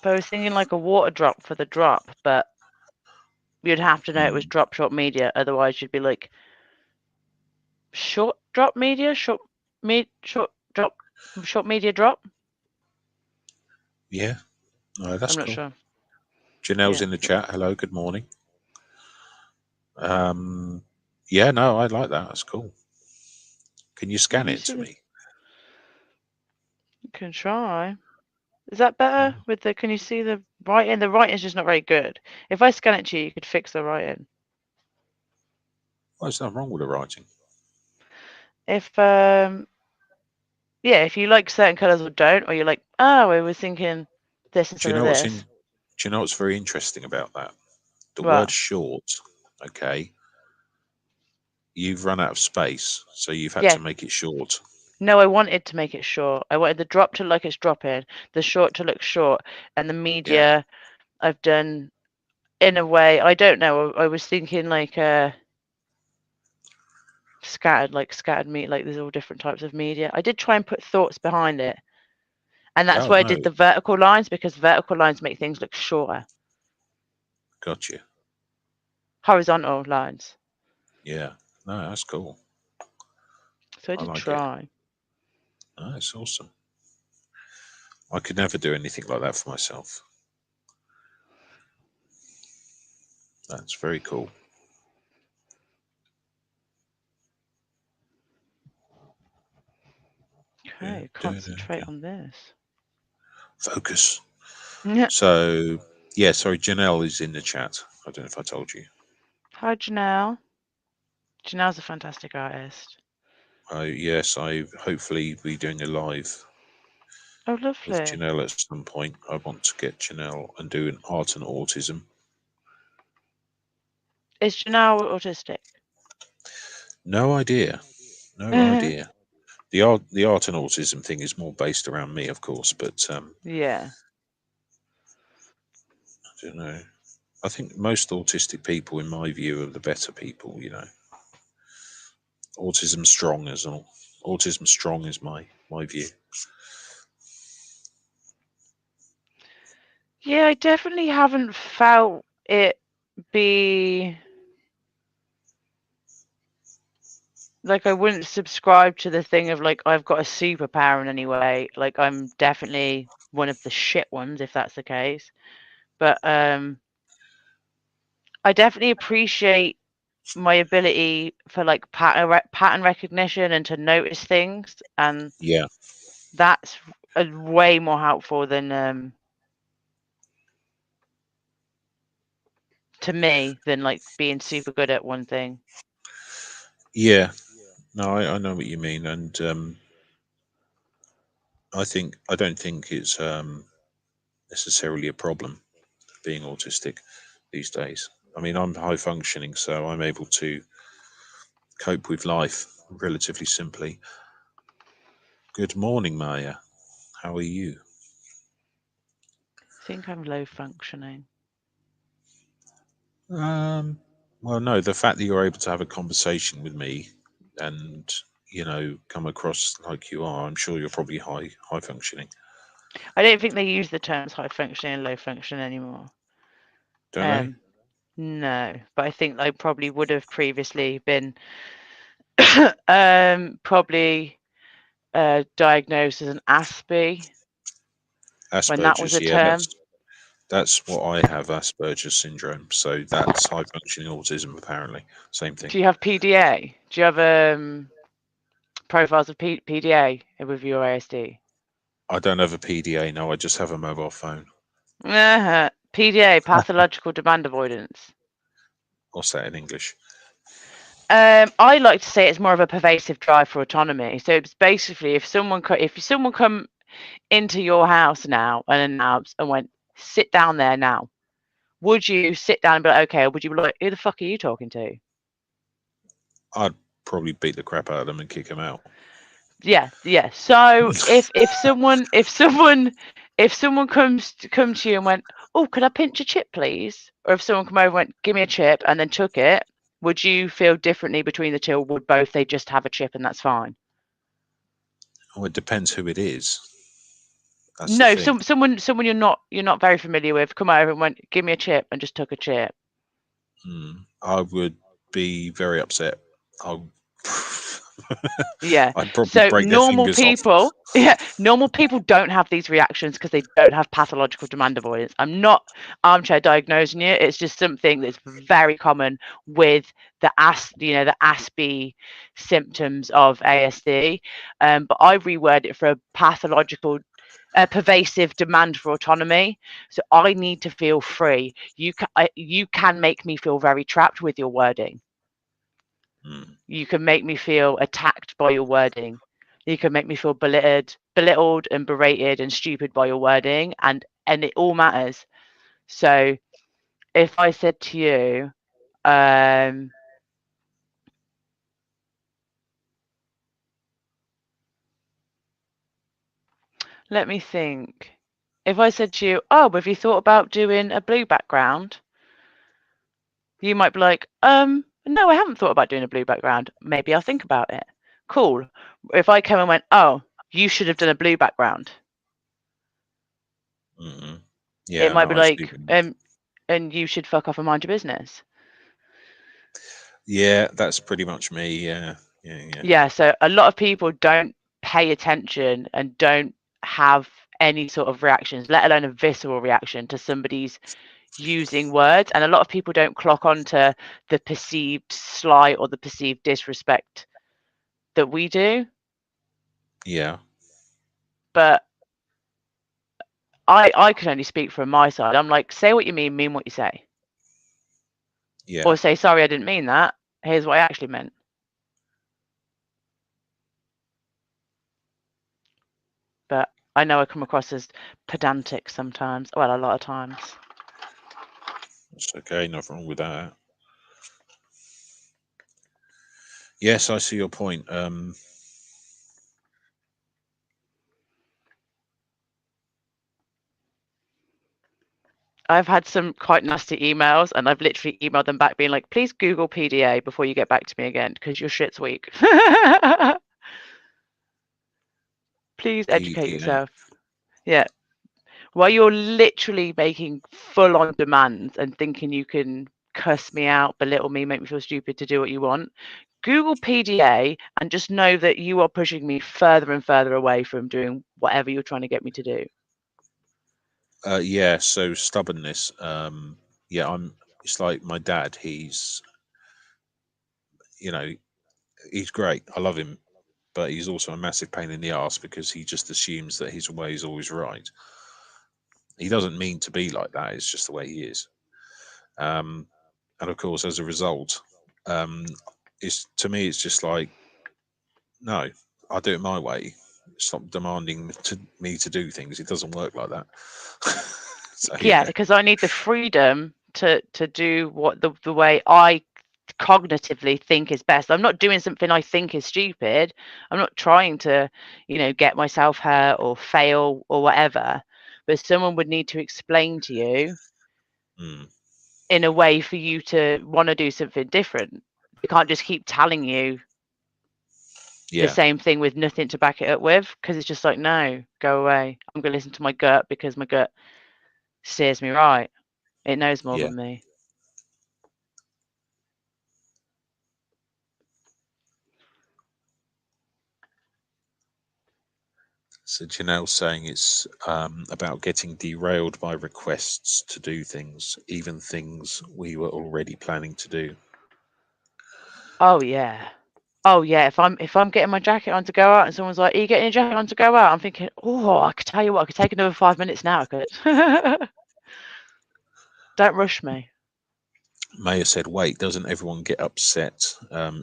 But I was thinking like a water drop for the drop, but you'd have to know it was Hmm. drop short media, otherwise you'd be like short drop media, short media drop. Yeah. No, that's I'm not cool. sure. Janelle's Yeah. in the chat. Hello, good morning. Yeah, no, I like that. That's cool. Can you You scan can it see to the. me? You can try. Is that better Oh, with the? Can you see the writing? The writing's just not very good. If I scan it to you, you could fix the writing. well, there's nothing wrong with the writing. If yeah, if you like certain colours or don't, or you're like, oh, I was thinking this Do you instead of know what's in? this. Do you know what's very interesting about that? The word Well, short. Okay, you've run out of space, so you've had to yeah. make it short. No, I wanted to make it short. I wanted the drop to look like it's dropping, the short to look short, and the Yeah, media I've done in a way. I don't know. I was thinking like scattered meat. Like there's all different types of media. I did try and put thoughts behind it, And that's Oh why I no, did the vertical lines, because vertical lines make things look shorter. got you. Horizontal lines. Yeah, no, that's cool. So I I did like it. try. No, it's awesome. I could never do anything like that for myself. That's very cool. Okay, concentrate on this. Focus. Yeah. So, yeah, sorry, Janelle is in the chat. I don't know if I told you. Hi, Janelle. Janelle's a fantastic artist. Yes, I hopefully be doing a live Oh, with lovely. Janelle at some point. I want to get Janelle and do an art and autism. Is Janelle autistic? No idea. No idea. The art and autism thing is more based around me, of course, but Yeah. I don't know. I think most autistic people, in my view, are the better people. Autism strong is all. Autism strong is my view. Yeah, I definitely haven't felt it be like I wouldn't subscribe to the thing of like I've got a superpower in any way. Like I'm definitely one of the shit ones if that's the case. But I definitely appreciate my ability for like pattern recognition and to notice things, and Yeah, that's way more helpful than to me than like being super good at one thing. yeah. No, I know what you mean, and I don't think it's necessarily a problem being autistic these days. I mean, I'm high functioning, so I'm able to cope with life relatively simply. Good morning, Maya. How are you? I think I'm low functioning. Um, well, no, the fact that you're able to have a conversation with me and come across like you are, I'm sure you're probably high functioning, I don't think they use the terms high functioning and low functioning anymore. don't they? Um, no, but I think I probably would have previously been probably diagnosed as an Aspie when that was Asperger's, a yeah, term. that's what I have, Asperger's syndrome. So that's high functioning autism, apparently. Same thing. Do you have PDA? Do you have profiles of PDA with your ASD? I don't have a PDA, no, I just have a mobile phone. PDA, pathological demand avoidance. What's that in English? I like to say it's more of a pervasive drive for autonomy. So it's basically if someone come into your house now and announced and went, sit down there now, would you sit down and be like, okay, or would you be like, who the fuck are you talking to? I'd probably beat the crap out of them and kick them out. Yeah. So if someone come to you and went, oh, could I pinch a chip, please? Or if someone come over and went, give me a chip, and then took it, would you feel differently between the two, or would both they just have a chip and that's fine? Well, it depends who it is. That's the No, thing. someone you're not very familiar with come over and went, give me a chip, and just took a chip. I would be very upset. I Yeah. I'd probably So break their fingers off. normal people don't have these reactions because they don't have pathological demand avoidance. I'm not armchair diagnosing you. It's just something that's very common with the ASPE symptoms of ASD. But I reword it for a pathological. Pervasive demand for autonomy. So I need to feel free. You can make me feel very trapped with your wording. You can make me feel attacked by your wording. You can make me feel belittled and berated and stupid by your wording, and it all matters. So if I said to you, let me think. If I said to you, oh, have you thought about doing a blue background? You might be like, no, I haven't thought about doing a blue background. Maybe I'll think about it. Cool. If I came and went, oh, you should have done a blue background. Hmm. It Yeah, might no, be I see. like, and you should fuck off and mind your business. Yeah, that's pretty much me. Yeah, yeah. Yeah, so a lot of people don't pay attention and don't have any sort of reactions, let alone a visceral reaction to somebody's using words. And a lot of people don't clock onto the perceived slight or the perceived disrespect that we do. Yeah, But I can only speak from my side. I'm like, say what you mean what you say. yeah. Or say, sorry, I didn't mean that. Here's what I actually meant. But I know I come across as pedantic sometimes. Well, a lot of times. It's okay. Nothing wrong with that. Yes, I see your point. I've had some quite nasty emails, and I've literally emailed them back being like, please Google PDA before you get back to me again, because your shit's weak. Please educate PDA. yourself. Yeah. While you're literally making full on demands and thinking you can cuss me out, belittle me, make me feel stupid to do what you want, Google PDA and just know that you are pushing me further and further away from doing whatever you're trying to get me to do. Yeah. So stubbornness. Yeah, I'm. It's like my dad. You know, he's great. I love him, but he's also a massive pain in the ass because he just assumes that his way is always right. He doesn't mean to be like that. It's just the way he is. Um, and of course, as a result, um, it's to me, it's just like, no, I'll do it my way. Stop demanding me to do things. It doesn't work like that. So Yeah, yeah, because I need the freedom to do what the way I cognitively think is best. I'm not doing something I think is stupid. I'm not trying to, get myself hurt or fail or whatever. But someone would need to explain to you mm, in a way for you to want to do something different. They can't just keep telling you the yeah, same thing with nothing to back it up with, because it's just like, no, go away. I'm going to listen to my gut because my gut steers me right. It knows more yeah. than me. So Janelle's saying it's about getting derailed by requests to do things, even things we were already planning to do. Oh yeah. Oh yeah. If I'm getting my jacket on to go out and someone's like, "Are you getting your jacket on to go out?" I'm thinking, "Oh, I could tell you what, I could take another 5 minutes now. I could." Don't rush me. Maya said, "Wait, doesn't everyone get upset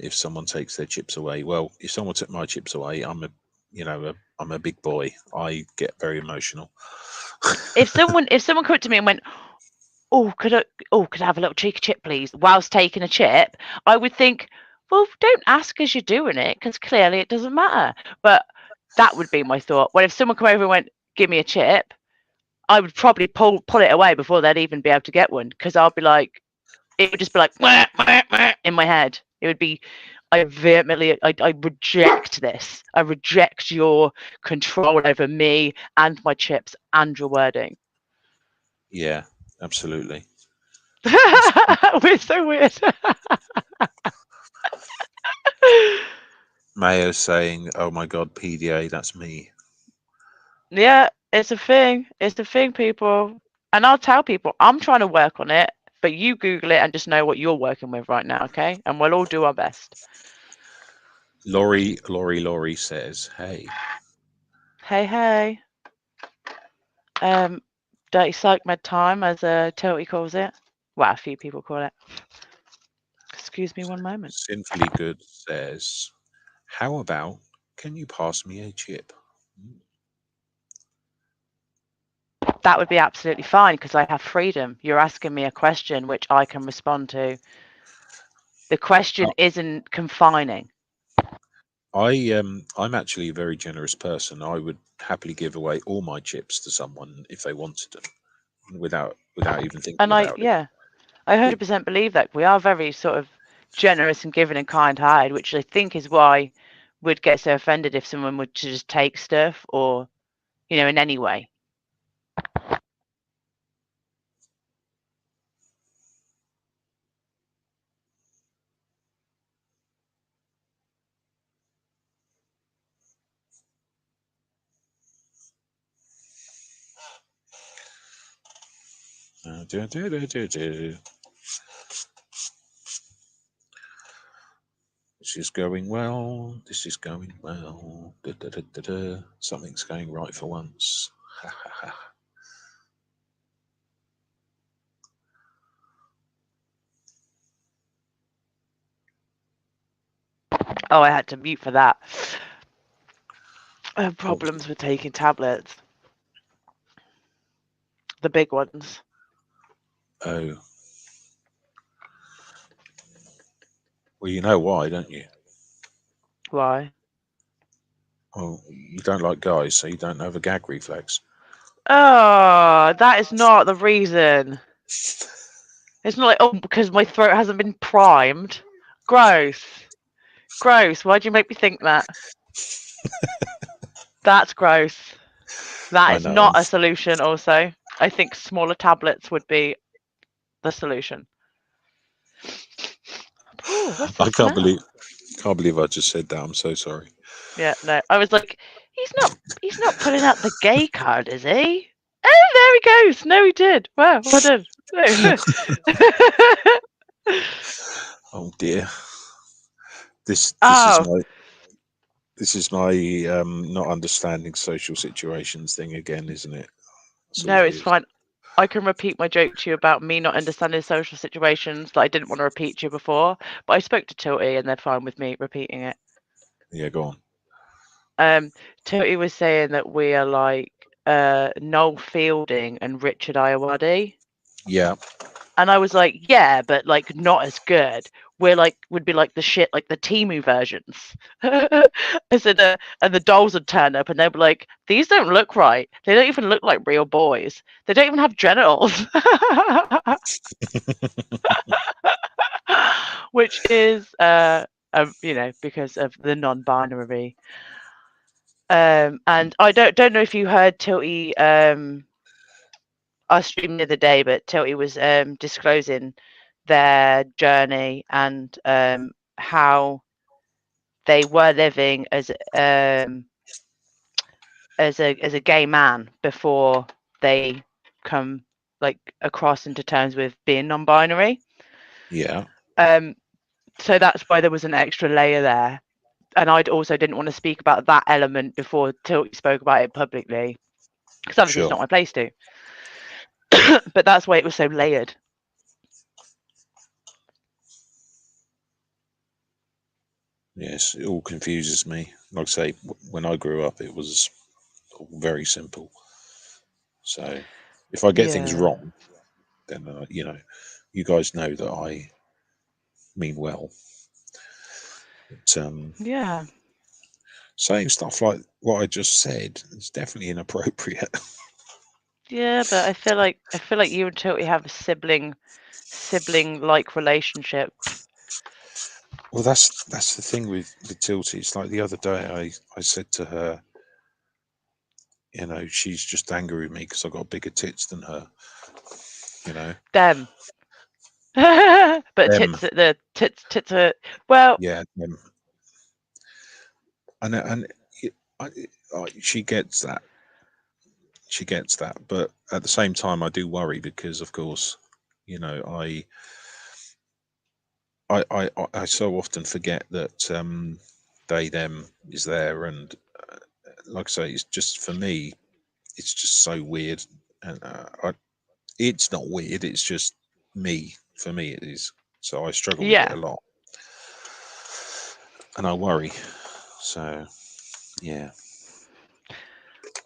if someone takes their chips away?" Well, if someone took my chips away, I'm a big boy. I get very emotional. If someone come up to me and went, could I have a little cheeky chip, please?" Whilst taking a chip, I would think, well, don't ask as you're doing it, because clearly it doesn't matter. But that would be my thought. Well, if someone come over and went, "Give me a chip," I would probably pull it away before they'd even be able to get one, because I'll be like, it would just be like "Wah, wah, wah," in my head. It would be, I vehemently, I reject this. I reject your control over me and my chips and your wording. Yeah, absolutely. That's We're so weird. Maya saying, "Oh my God, PDA, that's me." Yeah, it's a thing. It's a thing, people. And I'll tell people I'm trying to work on it, but you Google it and just know what you're working with right now, okay? And we'll all do our best. Laurie says, "Hey, Hey, hey. Um, Dirty Psych Med time, as Tilty calls it. Well, a few people call it. Excuse me one moment. Sinfully Good says, how about can you pass me a chip?" Mm. That would be absolutely fine because I have freedom. You're asking me a question which I can respond to. The question isn't confining. I'm actually a very generous person. I would happily give away all my chips to someone if they wanted them, without even thinking And about it. I 100% believe that. We are very sort of generous and giving and kind-hearted, which I think is why we'd get so offended if someone would to just take stuff or, in any way. This is going well. This is going well. Something's going right for once. Oh, I had to mute for that. I have problems with taking tablets. The big ones. Oh. Well, you know why, don't you? Why? Well, you don't like guys, so you don't have a gag reflex. Oh, that is not the reason. It's not like, oh, because my throat hasn't been primed. Gross. Gross. Why'd you make me think that? That's gross. That I is know. not a solution, also. I think smaller tablets would be the solution. Oh, what's the I can't smell? believe I just said that. I'm so sorry. Yeah, no. I was like, he's not pulling out the gay card, is he? Oh, there he goes. No, he did. Wow, well done. Oh dear. This Oh, is my not understanding social situations thing again, isn't it? That's all no, it it's is. fine. I can repeat my joke to you about me not understanding social situations that I didn't want to repeat to you before, but I spoke to Tilty and they're fine with me repeating it. Yeah, go on. Tilty was saying that we are like Noel Fielding and Richard Ayoade. Yeah. And I was like, yeah, but like not as good. We're like would be like the shit, like the Timu versions. I said, and the dolls would turn up and they'd be like, these don't look right. They don't even look like real boys. They don't even have genitals. Which is, because of the non-binary. And I don't know if you heard Tilty. I streamed the other day, but Tilty was disclosing their journey and how they were living as a gay man before they come like across into terms with being non-binary. Yeah. So that's why there was an extra layer there. And I also didn't want to speak about that element before Tilty spoke about it publicly, because obviously it's Sure. not my place to. But that's why it was so layered. Yes, it all confuses me. Like I say, when I grew up, it was all very simple. So if I get things Yeah. wrong, then you guys know that I mean well. But Yeah. saying stuff like what I just said is definitely inappropriate. Yeah, but I feel like you and Tilty have a sibling like relationship. Well, that's the thing with Tilty. It's like the other day, I said to her, she's just angry with me because I got bigger tits than her. Them. But Them, tits are well, yeah, them, and I, she gets that. She gets that, but at the same time, I do worry because, of course, you know, I so often forget that they them is there, and like I say, it's just for me, it's just so weird, and it's not weird. It's just me. For me, it is. So I struggle with it a yeah. lot, and I worry. So yeah,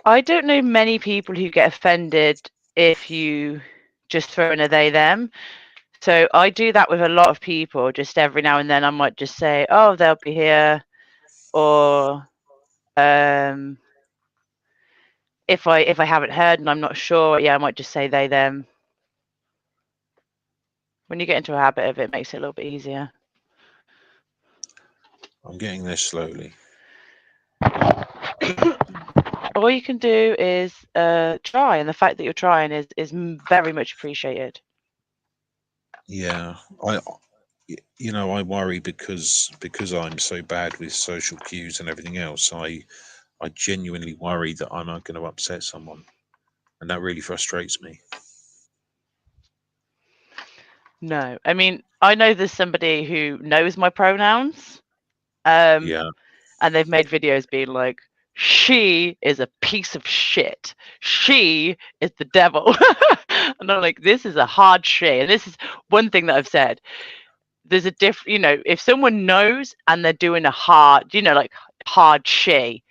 I don't know many people who get offended if you just throw in a they them. So I do that with a lot of people. Just every now and then, I might just say, "Oh, they'll be here," or if I haven't heard and I'm not sure, yeah, I might just say they them. When you get into a habit of it, it makes it a little bit easier. I'm getting there slowly. All you can do is try, and the fact that you're trying is very much appreciated. Yeah, I worry because I'm so bad with social cues and everything else. I genuinely worry that I'm not going to upset someone, and that really frustrates me. No. I mean, I know there's somebody who knows my pronouns, um, Yeah. and they've made videos being like, she is a piece of shit. She is the devil. And I'm like, this is a hard she. And this is one thing that I've said. There's a if someone knows and they're doing a hard, like hard she,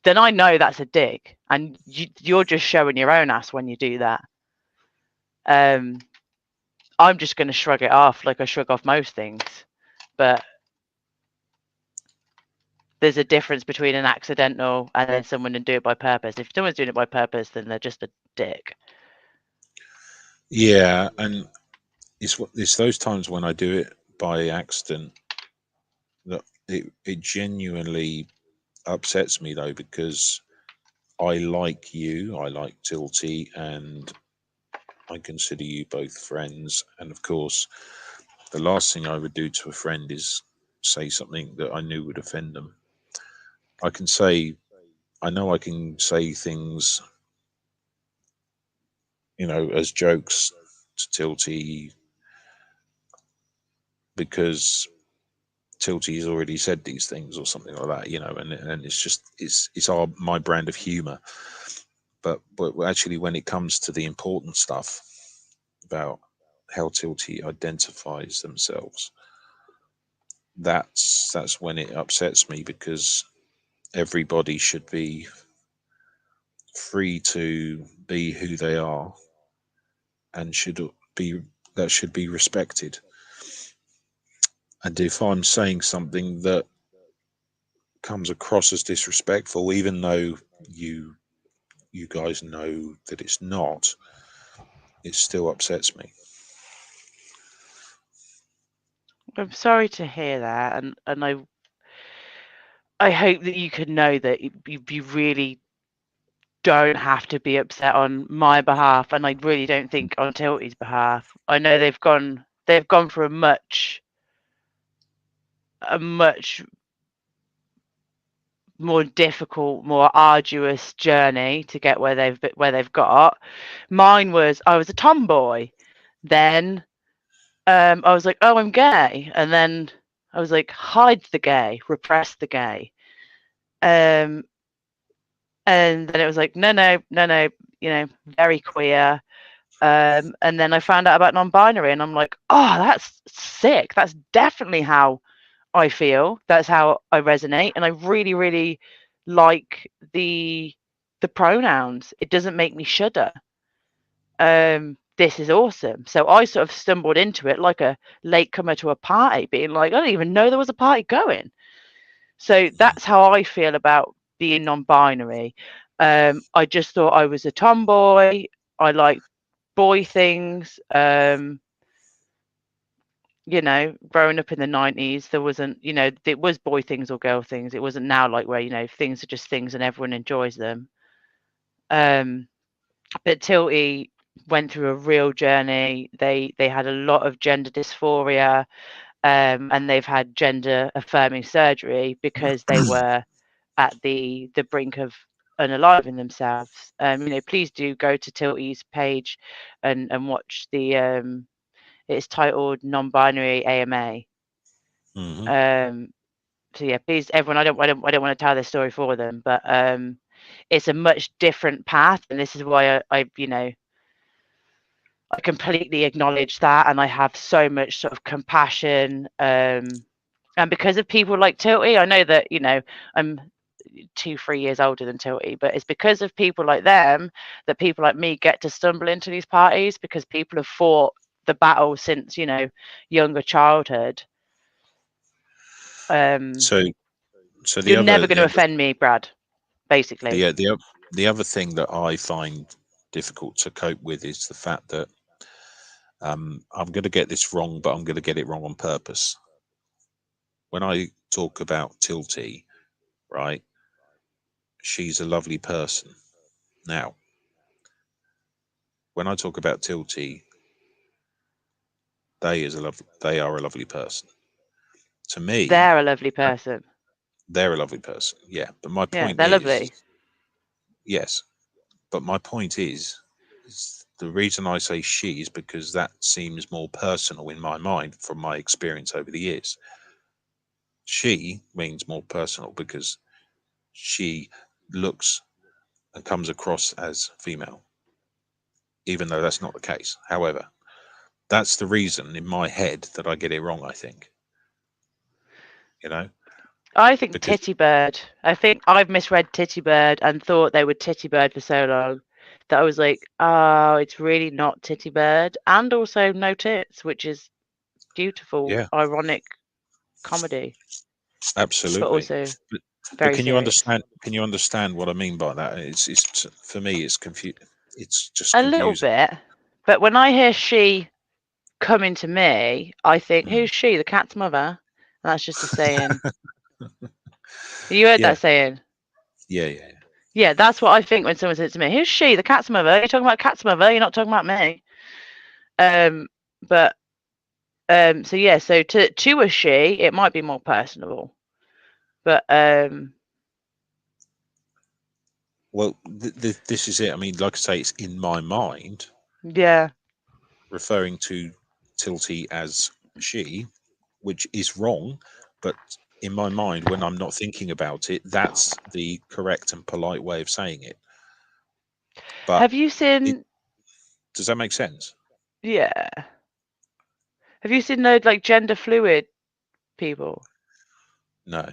then I know that's a dig. And you're just showing your own ass when you do that. I'm just going to shrug it off like I shrug off most things. But there's a difference between an accidental and then someone and do it by purpose. If someone's doing it by purpose, then they're just a dick. Yeah, and it's those times when I do it by accident that it genuinely upsets me though, because I like you, I like Tilty, and I consider you both friends. And of course, the last thing I would do to a friend is say something that I knew would offend them. I can say, I know I can say things, as jokes to Tilty because Tilty's already said these things or something like that, and it's just it's my brand of humor. But actually, when it comes to the important stuff about how Tilty identifies themselves, that's when it upsets me, because everybody should be free to be who they are, and be should be respected. And if I'm saying something that comes across as disrespectful, even though you you guys know that it's not, it still upsets me. I'm sorry to hear that, and I hope that you could know that you really don't have to be upset on my behalf, and I really don't think on Tilty's behalf. I know they've gone for a much more difficult, more arduous journey to get where they've got. Mine was I was a tomboy, then I was like, oh, I'm gay, and then I was like, hide the gay, repress the gay, um, and then it was like, no, no, no, no, very queer. And then I found out about non-binary, and I'm like, oh, that's sick. That's definitely how I feel. That's how I resonate, and I really, really like the pronouns. It doesn't make me shudder. This is awesome. So I sort of stumbled into it like a latecomer to a party, being like, I don't even know there was a party going. So that's how I feel about being non-binary. I just thought I was a tomboy. I liked boy things. Growing up in the 90s, there wasn't, it was boy things or girl things. It wasn't now like where, things are just things and everyone enjoys them. But Tilty went through a real journey. They had a lot of gender dysphoria, and they've had gender affirming surgery because they were at the brink of unaliving themselves. Please do go to Tilty's page and watch it's titled Non-Binary AMA. Hmm. So yeah, please, everyone. I don't want to tell this story for them, but it's a much different path, and this is why I completely acknowledge that, and I have so much sort of compassion. And because of people like Tilty, I know that I'm 2-3 years older than Tilty, but it's because of people like them that people like me get to stumble into these parties, because people have fought the battle since younger childhood. Um, So, so you're never going to offend me, Brad. Basically, the other thing that I find difficult to cope with is the fact that I'm going to get this wrong, but I'm going to get it wrong on purpose. When I talk about Tilty, right, she's a lovely person. Now, when I talk about Tilty, they are a lovely person. To me, they're a lovely person. they're a lovely person. Yeah, but my Yeah, point they're lovely. is, yes, but my point is the reason I say she is because that seems more personal in my mind from my experience over the years. She means more personal because she looks and comes across as female, even though that's not the case. However, that's the reason in my head that I get it wrong, I think. You know, I think because titty bird. I think I've misread titty bird and thought they were titty bird for so long that I was like, oh, it's really not titty bird, and also no tits, which is beautiful, yeah, ironic comedy, but absolutely. also But, but very serious. Can you understand what I mean by that? It's for me, it's just A little confusing. bit, but when I hear she coming to me, I think, Mm. who's she? The cat's mother? And that's just a saying. You heard Yeah, that saying? yeah, yeah. Yeah, that's what I think when someone says to me, "Who's she? The cat's mother?" You're talking about cat's mother. You're not talking about me. Um, but so yeah, so to a she, it might be more personable. But Well, this is it. I mean, like I say, it's in my mind yeah. referring to Tilty as she, which is wrong, but in my mind, when I'm not thinking about it, that's the correct and polite way of saying it. But Have you it seen? does that make sense? Yeah. Have you seen those like gender fluid people? No.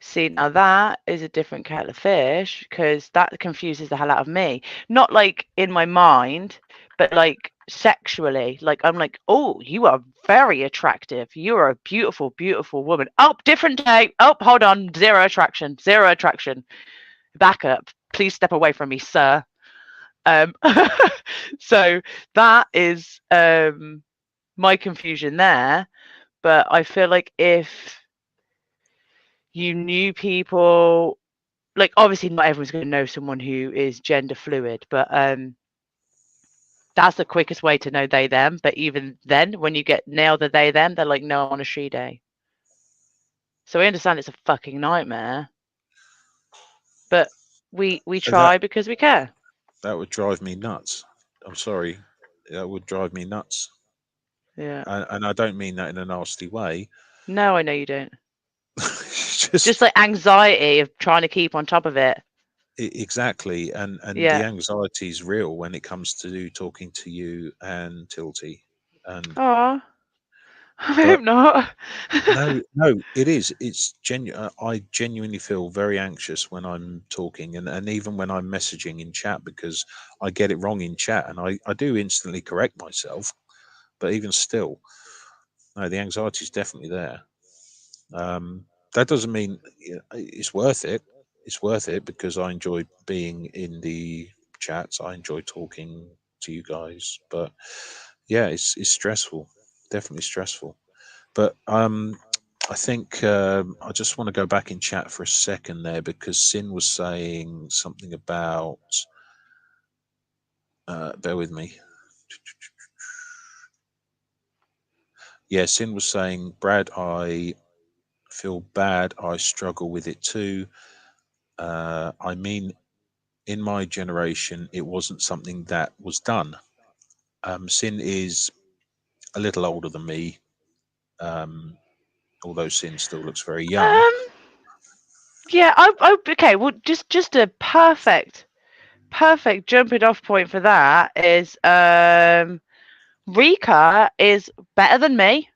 See, now that is a different kettle of fish because that confuses the hell out of me. Not like in my mind, but like sexually. Like I'm like, oh, you are very attractive. You are a beautiful, beautiful woman. Oh, different day. Oh, hold on. Zero attraction. Zero attraction. Back up. Please step away from me, sir. Um, so that is my confusion there. But I feel like if you knew people, like obviously not everyone's going to know someone who is gender fluid, but that's the quickest way to know they them. But even then, when you get nailed the they them, they're like, no, I'm on a she day. So I understand it's a fucking nightmare, but we That try because we care. that would drive me nuts. I'm sorry, that would drive me nuts, Yeah. and I don't mean that in a nasty way. No, I know you don't. It's Just just like anxiety of trying to keep on top of it. exactly, and the Yeah. anxiety is real when it comes to talking to you and Tilty, and Oh, I but hope not. no, no, it is. It's genuine. I genuinely feel very anxious when I'm talking, and even when I'm messaging in chat because I get it wrong in chat, and I do instantly correct myself. But even still, no, the anxiety is definitely there. That doesn't mean it's worth it. It's worth it because I enjoy being in the chats. I enjoy talking to you guys. But yeah, it's stressful. Definitely stressful. But I think I just want to go back in chat for a second there because Sin was saying something about. Bear with me. Yeah, Sin was saying, Brad, I feel bad. I struggle with it too. I mean, in my generation, it wasn't something that was done. Sin is a little older than me, um, although Sin still looks very young. Um, yeah, okay. Well, just a perfect jumping off point for that is Rika is better than me.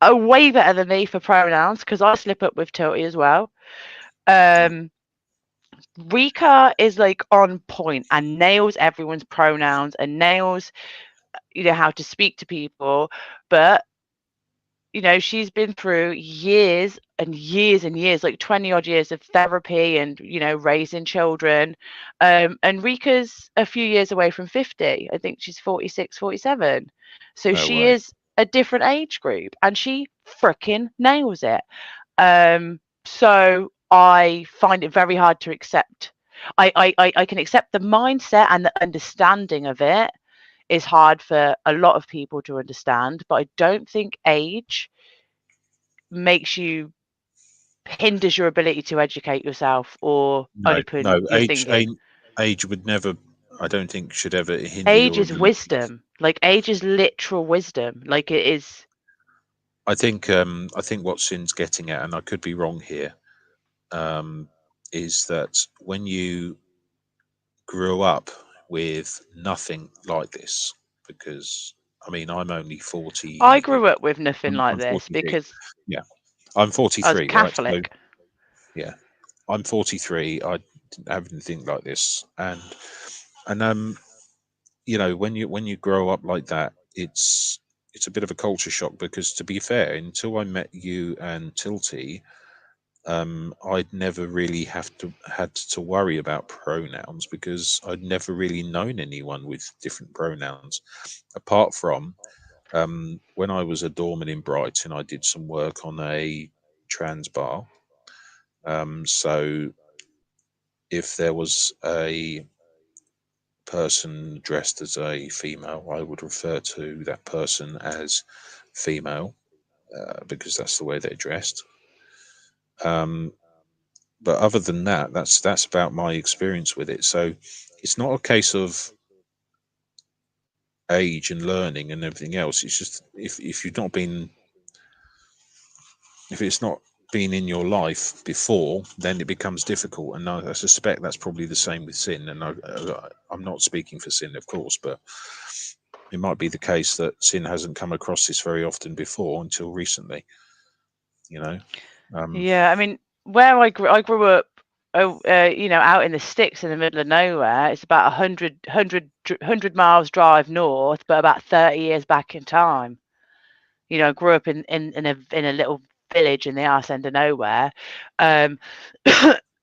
Way better than me for pronouns because I slip up with Tilty as well. Yeah. Um, Rika is like on point and nails everyone's pronouns and nails, how to speak to people. But she's been through years and years and years, like 20 odd years of therapy and, raising children. And Rika's a few years away from 50. I think she's 46, 47. So No she way. is a different age group and she freaking nails it. So I find it very hard to accept. I can accept the mindset and the understanding of it is hard for a lot of people to understand, but I don't think age makes you hinders your ability to educate yourself or No, open no. your thinking. Age would never. I don't think should ever hinder Age your is ability. wisdom. Like age is literal wisdom. Like it is. I think what Sin's getting at, and I could be wrong here, um, is that when you grew up with nothing like this, because I mean I'm only I 40. grew up with nothing like I'm this 43. because Yeah, I'm I was 43, right? So Catholic. yeah, I'm 43. I didn't have anything like this, and when you grow up like that, it's a bit of a culture shock because, to be fair, until I met you and Tilty, I'd never really have to had to worry about pronouns because I'd never really known anyone with different pronouns, apart from when I was a doorman in Brighton. I did some work on a trans bar. So if there was a person dressed as a female, I would refer to that person as female because that's the way they're dressed. Um, but other than that, that's about my experience with it. So it's not a case of age and learning and everything else. It's just if you've not been if it's not been in your life before, then it becomes difficult. And I suspect that's probably the same with Sin. And I'm not speaking for Sin, of course, but it might be the case that Sin hasn't come across this very often before until recently. You know. Um, Yeah, I mean, where I grew up, out in the sticks in the middle of nowhere. It's about 100 miles drive north, but about 30 years back in time. I grew up in a little village in the arse end of nowhere. Um,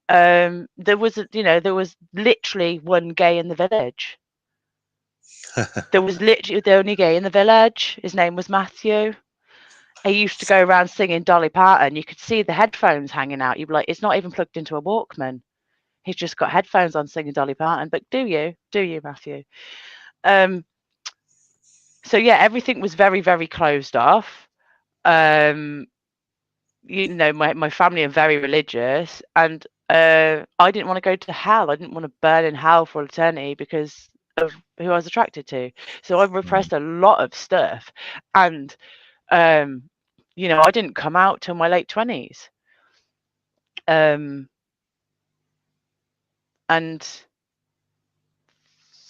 there was literally one gay in the village. There was literally the only gay in the village. His name was Matthew. He used to go around singing Dolly Parton. You could see the headphones hanging out. You'd be like, it's not even plugged into a Walkman. He's just got headphones on singing Dolly Parton. But do you, Matthew? Um, so yeah, everything was very, very closed off. Um, my family are very religious, and I didn't want to go to hell. I didn't want to burn in hell for eternity because of who I was attracted to. So I mm, repressed a lot of stuff, and um, I didn't come out till my late 20s. And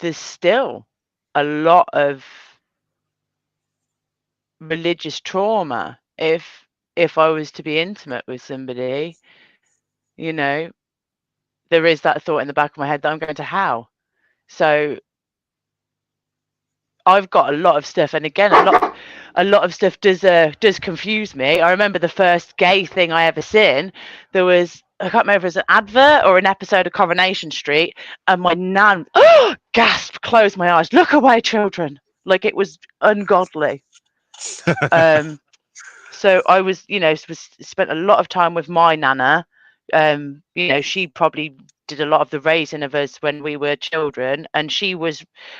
there's still a lot of religious trauma if I was to be intimate with somebody, you know, there is that thought in the back of my head that I'm going to hell. So I've got a lot of stuff, and again, a lot of stuff does confuse me. I remember the first gay thing I ever seen. There was, I can't remember if it was an advert or an episode of Coronation Street, and my nan gasped, closed my eyes, look away, children. Like it was ungodly. Um, so I was, spent a lot of time with my nana. She probably did a lot of the raising of us when we were children, and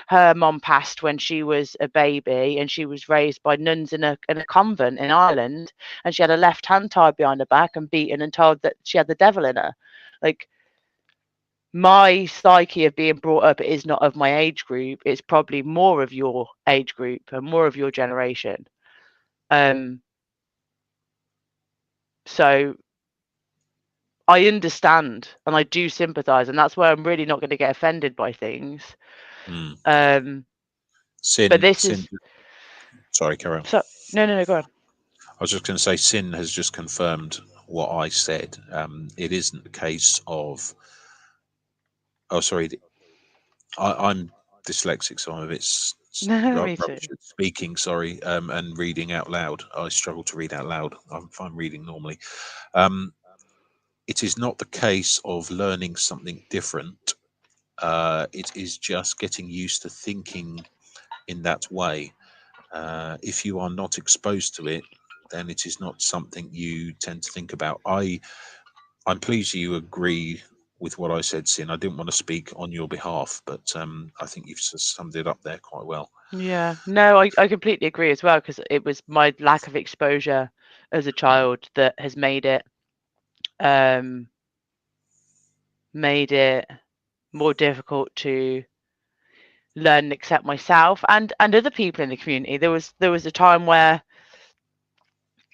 her mom passed when she was a baby, and she was raised by nuns in a convent in Ireland, and she had her left hand tied behind her back and beaten and told that she had the devil in her. Like, my psyche of being brought up is not of my age group. It's probably more of your age group and more of your generation. Um, so I understand and I do sympathize, and that's where I'm really not going to get offended by things. mm. Um, but Sin, this Sin. is Sorry, carry on. so no, go on. I was just going to say, Sin has just confirmed what I said. It isn't the case of. Oh, sorry. I'm dyslexic, so I'm a bit No, me too. rubbish at speaking. Sorry, and reading out loud. I struggle to read out loud. I'm fine reading normally. Um, it is not the case of learning something different. It is just getting used to thinking in that way. If you are not exposed to it, then it is not something you tend to think about. I'm pleased you agree with what I said, Sin. I didn't want to speak on your behalf, but I think you've summed it up there quite well. Yeah, no, I completely agree as well, because it was my lack of exposure as a Mm, child that has um made it more difficult to learn and accept myself and other people in the community. There was a time where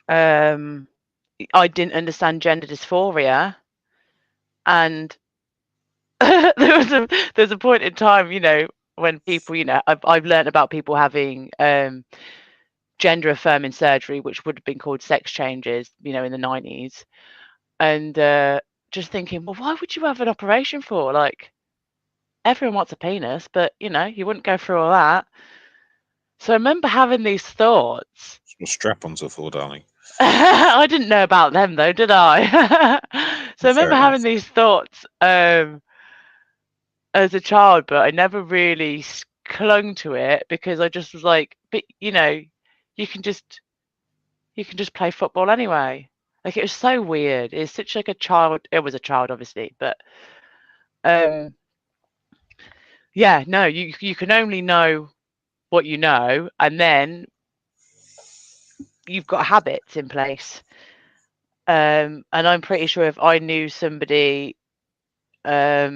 I didn't understand gender dysphoria, and there was a point in time, you know, when people, you know, I've learned about people having gender affirming surgery, which would have been called sex changes, you know, in the 90s, and just thinking, well, why would you have an operation for? Like, everyone wants a penis, but you know, you wouldn't go through all that. So I remember having these thoughts. What strap-ons are for, darling. I didn't know about them though, did I? So I Fair remember enough. having these thoughts as a child, but I never really clung to it because I just was like, but you know, you can just play football anyway. Like, it was so weird. It's such like a child. It was a child, obviously, but um, yeah, no, you can only know what you know, and then you've got habits in place. And I'm pretty sure if I knew somebody, yeah,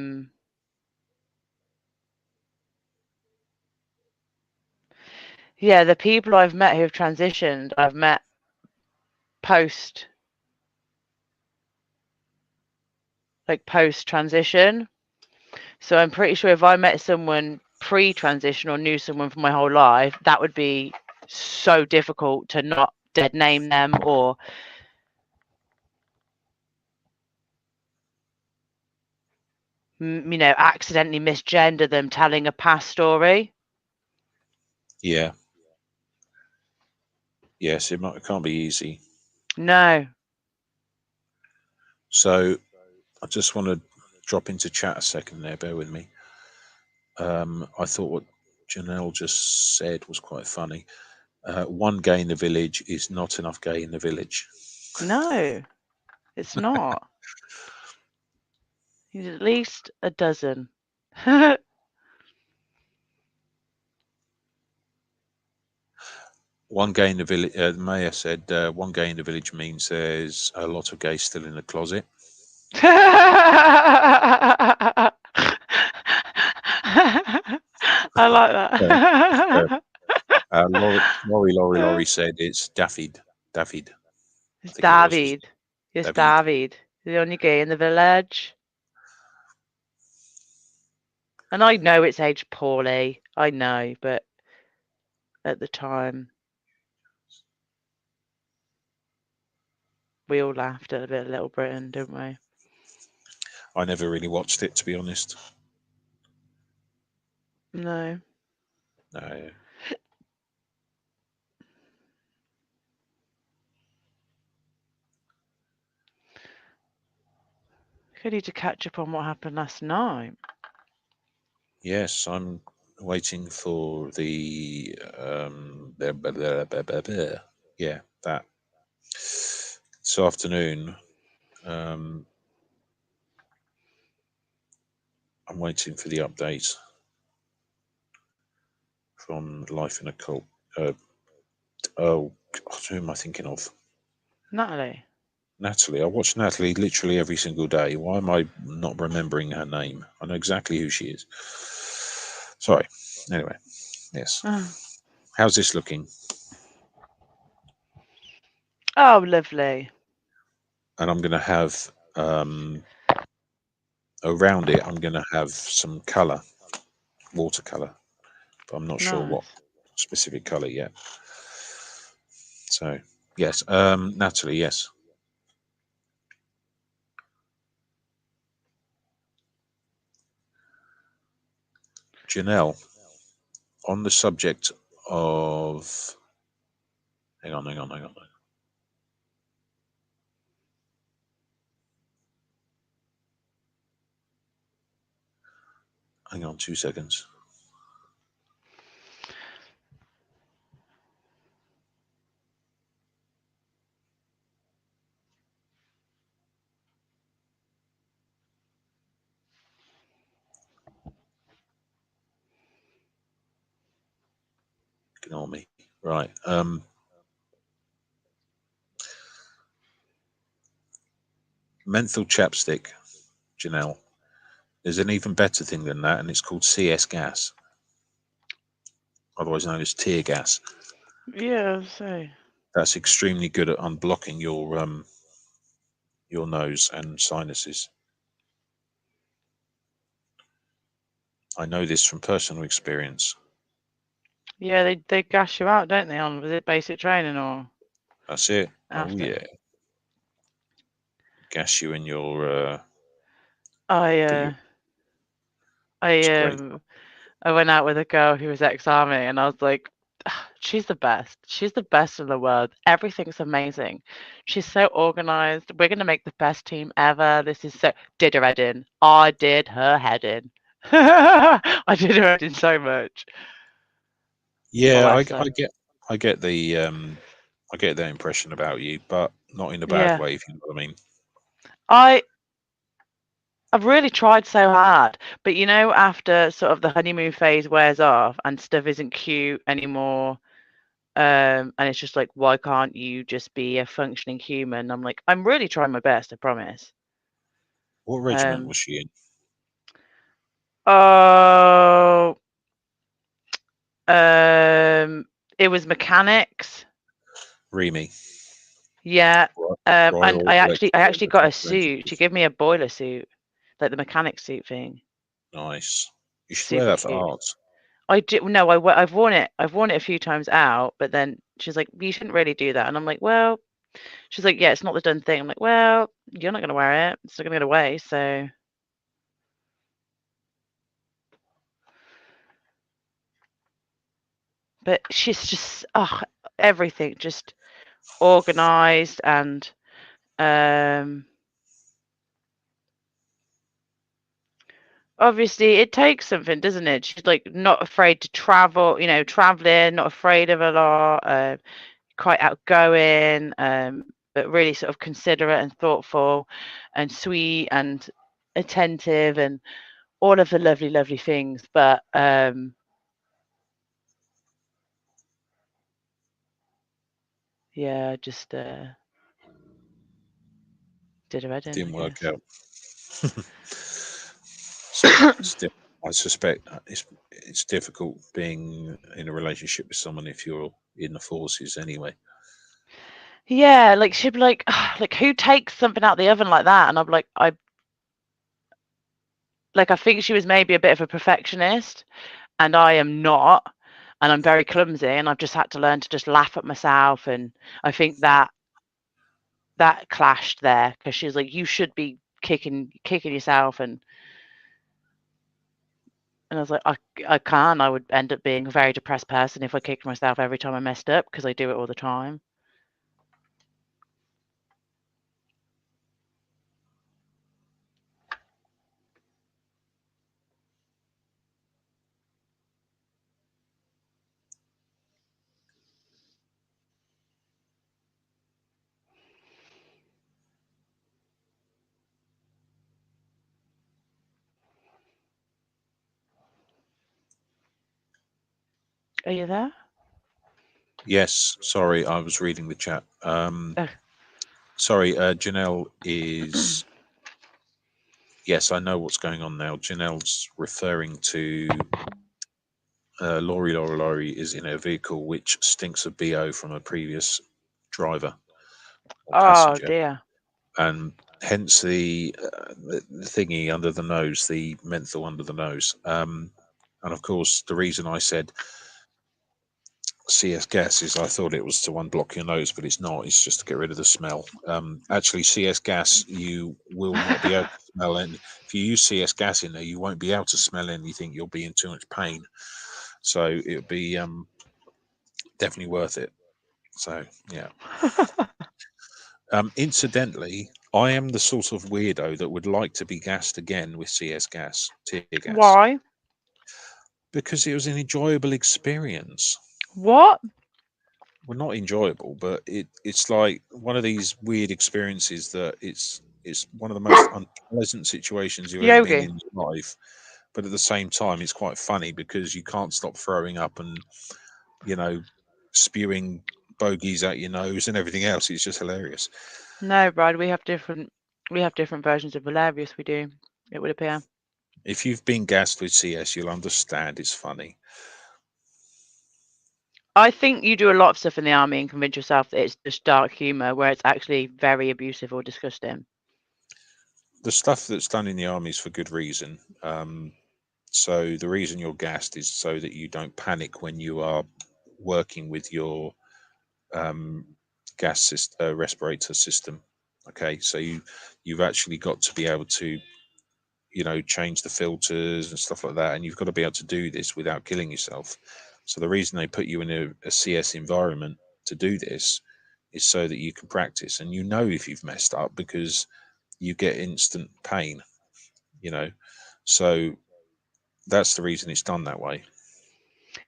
the people I've met who have transitioned, I've met post post transition. So I'm pretty sure if I met someone pre-transition or knew someone for my whole life, that would be so difficult to not dead name them or you know, accidentally misgender them telling a past story. Yeah. Yes, it can't be easy. No. So I just want to drop into chat a second there. Bear with me. I thought what Janelle just said was quite funny. One gay in the village is not enough gay in the village. No, it's not. He's at least a dozen. One gay in the village, Maya said, one gay in the village means there's a lot of gays still in the closet. I like So, that. Laurie said it's David. David. I It's think it was David. It's David. David. The only gay in the village. And I know it's aged poorly. I know, but at the time, we all laughed at a bit of Little Britain, didn't we? I never really watched it, to be honest. No. No. I need to catch up on what happened last night. Yes, I'm waiting for the yeah, that this afternoon. Um, I'm waiting for the update from Life in a Cult. Oh, God, who am I thinking of? Natalie. Natalie. I watch Natalie literally every single day. Why am I not remembering her name? I know exactly who she is. Sorry. Anyway, yes. Oh, How's this looking? oh lovely. And I'm going to have around it. I'm going to have some color, watercolor, but I'm not sure what Nice. specific color yet. So yes, Natalie. Yes. Janelle, on the subject of, hang on. Hang on 2 seconds. Ignore me. Right. Menthol chapstick, Janelle. There's an even better thing than that, and it's called CS gas. otherwise known as tear gas. Yeah, so That's extremely good at unblocking your nose and sinuses. I know this from personal experience. yeah, they gas you out, don't they? On was it basic training or That's it. Oh after? yeah, gas you in your. I But you, it's I great. I went out with a girl who was ex-army, and I was like, "Ah, she's the best. She's the best in the world. Everything's amazing. She's so organized. We're gonna make the best team ever. This is so did her head in. I did her head in. I did her head in so much. Yeah, Bless her. I get I get that impression about you, but not in a bad Yeah. way, if you know what I mean. I I've really tried so hard, but you know, after sort of the honeymoon phase wears off and stuff isn't cute anymore, and it's just like, why can't you just be a functioning human? I'm like, I'm really trying my best, I promise. What regiment Um, was she in? oh, um, it was mechanics. Remy. Yeah. And Royal I Electrical actually got a Mechanical suit. She Engineers. gave me a boiler suit, like the mechanic suit thing. Nice. You should wear Super that for cute. art. I do no, I've worn it. I've worn it a few times out, but then she's like, "You shouldn't really do that." And I'm like, "Well," she's like, "Yeah, it's not the done thing." I'm like, "Well, you're not gonna wear it. It's not gonna get away." So, but she's just, oh, everything just organized and um obviously it takes something, doesn't it? She's like not afraid to travel, traveling, not afraid of a lot, quite outgoing, but really sort of considerate and thoughtful and sweet and attentive and all of the lovely, lovely things. But yeah, just did her head in, I Didn't work guess. out. So I suspect it's difficult being in a relationship with someone if you're in the forces anyway. Yeah, like she'd be like, like who takes something out the oven like that? And I'm like, I think she was maybe a bit of a perfectionist, and I am not, and I'm very clumsy, and I've just had to learn to just laugh at myself, and I think that clashed there because she was like, you should be kicking yourself, and I was like, I can't. I would end up being a very depressed person if I kicked myself every time I messed up because I do it all the time. Are you there? Yes, sorry, I was reading the chat. Oh, Sorry, Janelle is. Yes, I know what's going on now. Janelle's referring to Laurie is in a vehicle which stinks of BO from a previous driver or oh passenger, dear. and hence the thingy under the nose, the menthol under the nose. And of course, the reason I said CS gas is I thought it was to unblock your nose, but it's not. It's just to get rid of the smell. Actually, CS gas, you will not be able to smell any. If you use CS gas in there, you won't be able to smell anything. You'll be in too much pain. So it'll be definitely worth it. So yeah. Incidentally, I am the sort of weirdo that would like to be gassed again with CS gas, tear gas, Why? because it was an enjoyable experience. What? Well, not enjoyable, but it's like one of these weird experiences that it's one of the most unpleasant situations you've ever been Yogi. in your life. But at the same time, it's quite funny because you can't stop throwing up and you know spewing bogies at your nose and everything else. It's just hilarious. No, Brad, we have different versions of hilarious, we do. It would appear. If you've been gassed with CS, you'll understand it's funny. I think you do a lot of stuff in the army and convince yourself that it's just dark humor, where it's actually very abusive or disgusting. The stuff that's done in the army is for good reason. So the reason you're gassed is so that you don't panic when you are working with your respirator system. Okay, so you've actually got to be able to, change the filters and stuff like that, and you've got to be able to do this without killing yourself. So the reason they put you in a CS environment to do this is so that you can practice, and if you've messed up because you get instant pain. So that's the reason it's done that way.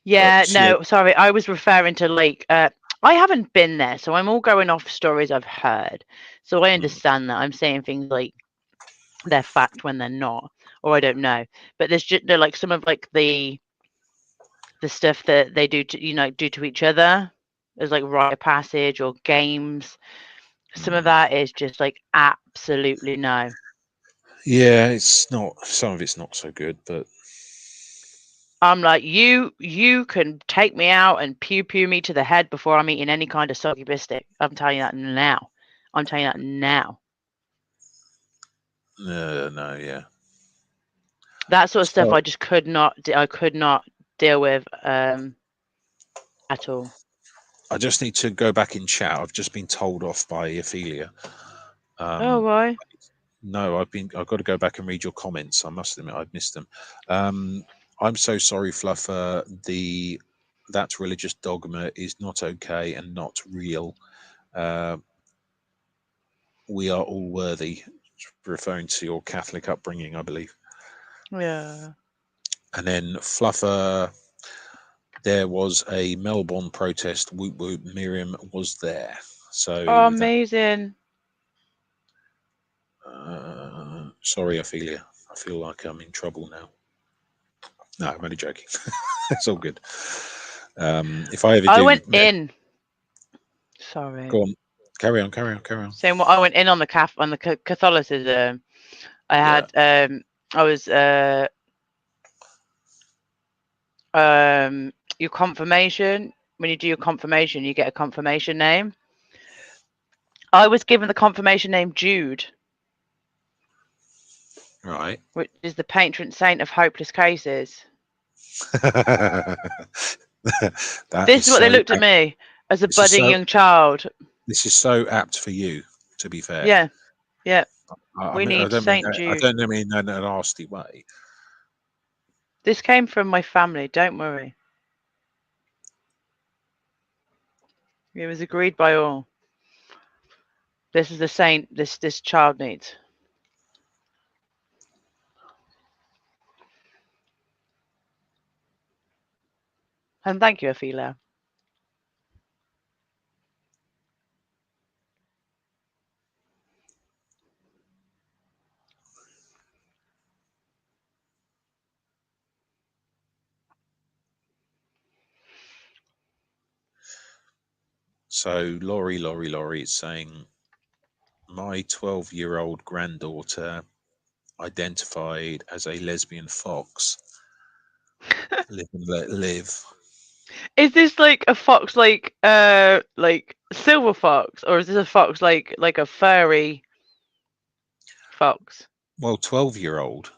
Yeah, But yeah, no, sorry, I was referring to like I haven't been there, so I'm all going off stories I've heard. So I understand that. I'm saying things like they're fact when they're not, or I don't know. But there's just like some of like the stuff that they do to do to each other. There's like rite of passage or games. Some of that is just like absolutely no. yeah, it's not. Some of it's not so good, but I'm like, you can take me out and pew pew me to the head before I'm eating any kind of soggy biscuit. I'm telling you that now. I'm telling you that now. no, yeah. That sort of stuff So I just could not deal with at all. I just need to go back in chat. I've just been told off by Ophelia. Oh, Um, why? no, I've got to go back and read your comments. I must admit I've missed them. I'm so sorry, Fluffer. That religious dogma is not okay and not real. We are all worthy, referring to your Catholic upbringing, I believe. Yeah. And then Fluffer, there was a Melbourne protest. Whoop whoop, Miriam was there. Oh, So that. amazing. Sorry, Ophelia. I feel like I'm in trouble now. No, I'm only joking. It's all good. If I ever I do, went in. Sorry. go on. Carry on. Carry on. Carry on. Saying what I went in on the Catholicism. I Yeah. had I was your confirmation. When you do your confirmation, you get a confirmation name. I was given the confirmation name Jude, Right. which is the patron saint of hopeless cases. That This is is what they so. looked at me as a This is budding so. young child. This is so apt for you. To be fair, Yeah, yeah. I We mean, I need don't mean Saint I Jude. don't mean that in a nasty way. This came from my family. Don't worry. It was agreed by all. This is the saint this child needs. And thank you, Ophelia. So Laurie is saying my 12-year-old granddaughter identified as a lesbian fox. Live and let live. Is this like a fox like silver fox, or is this a fox like a furry fox? Well, 12-year-old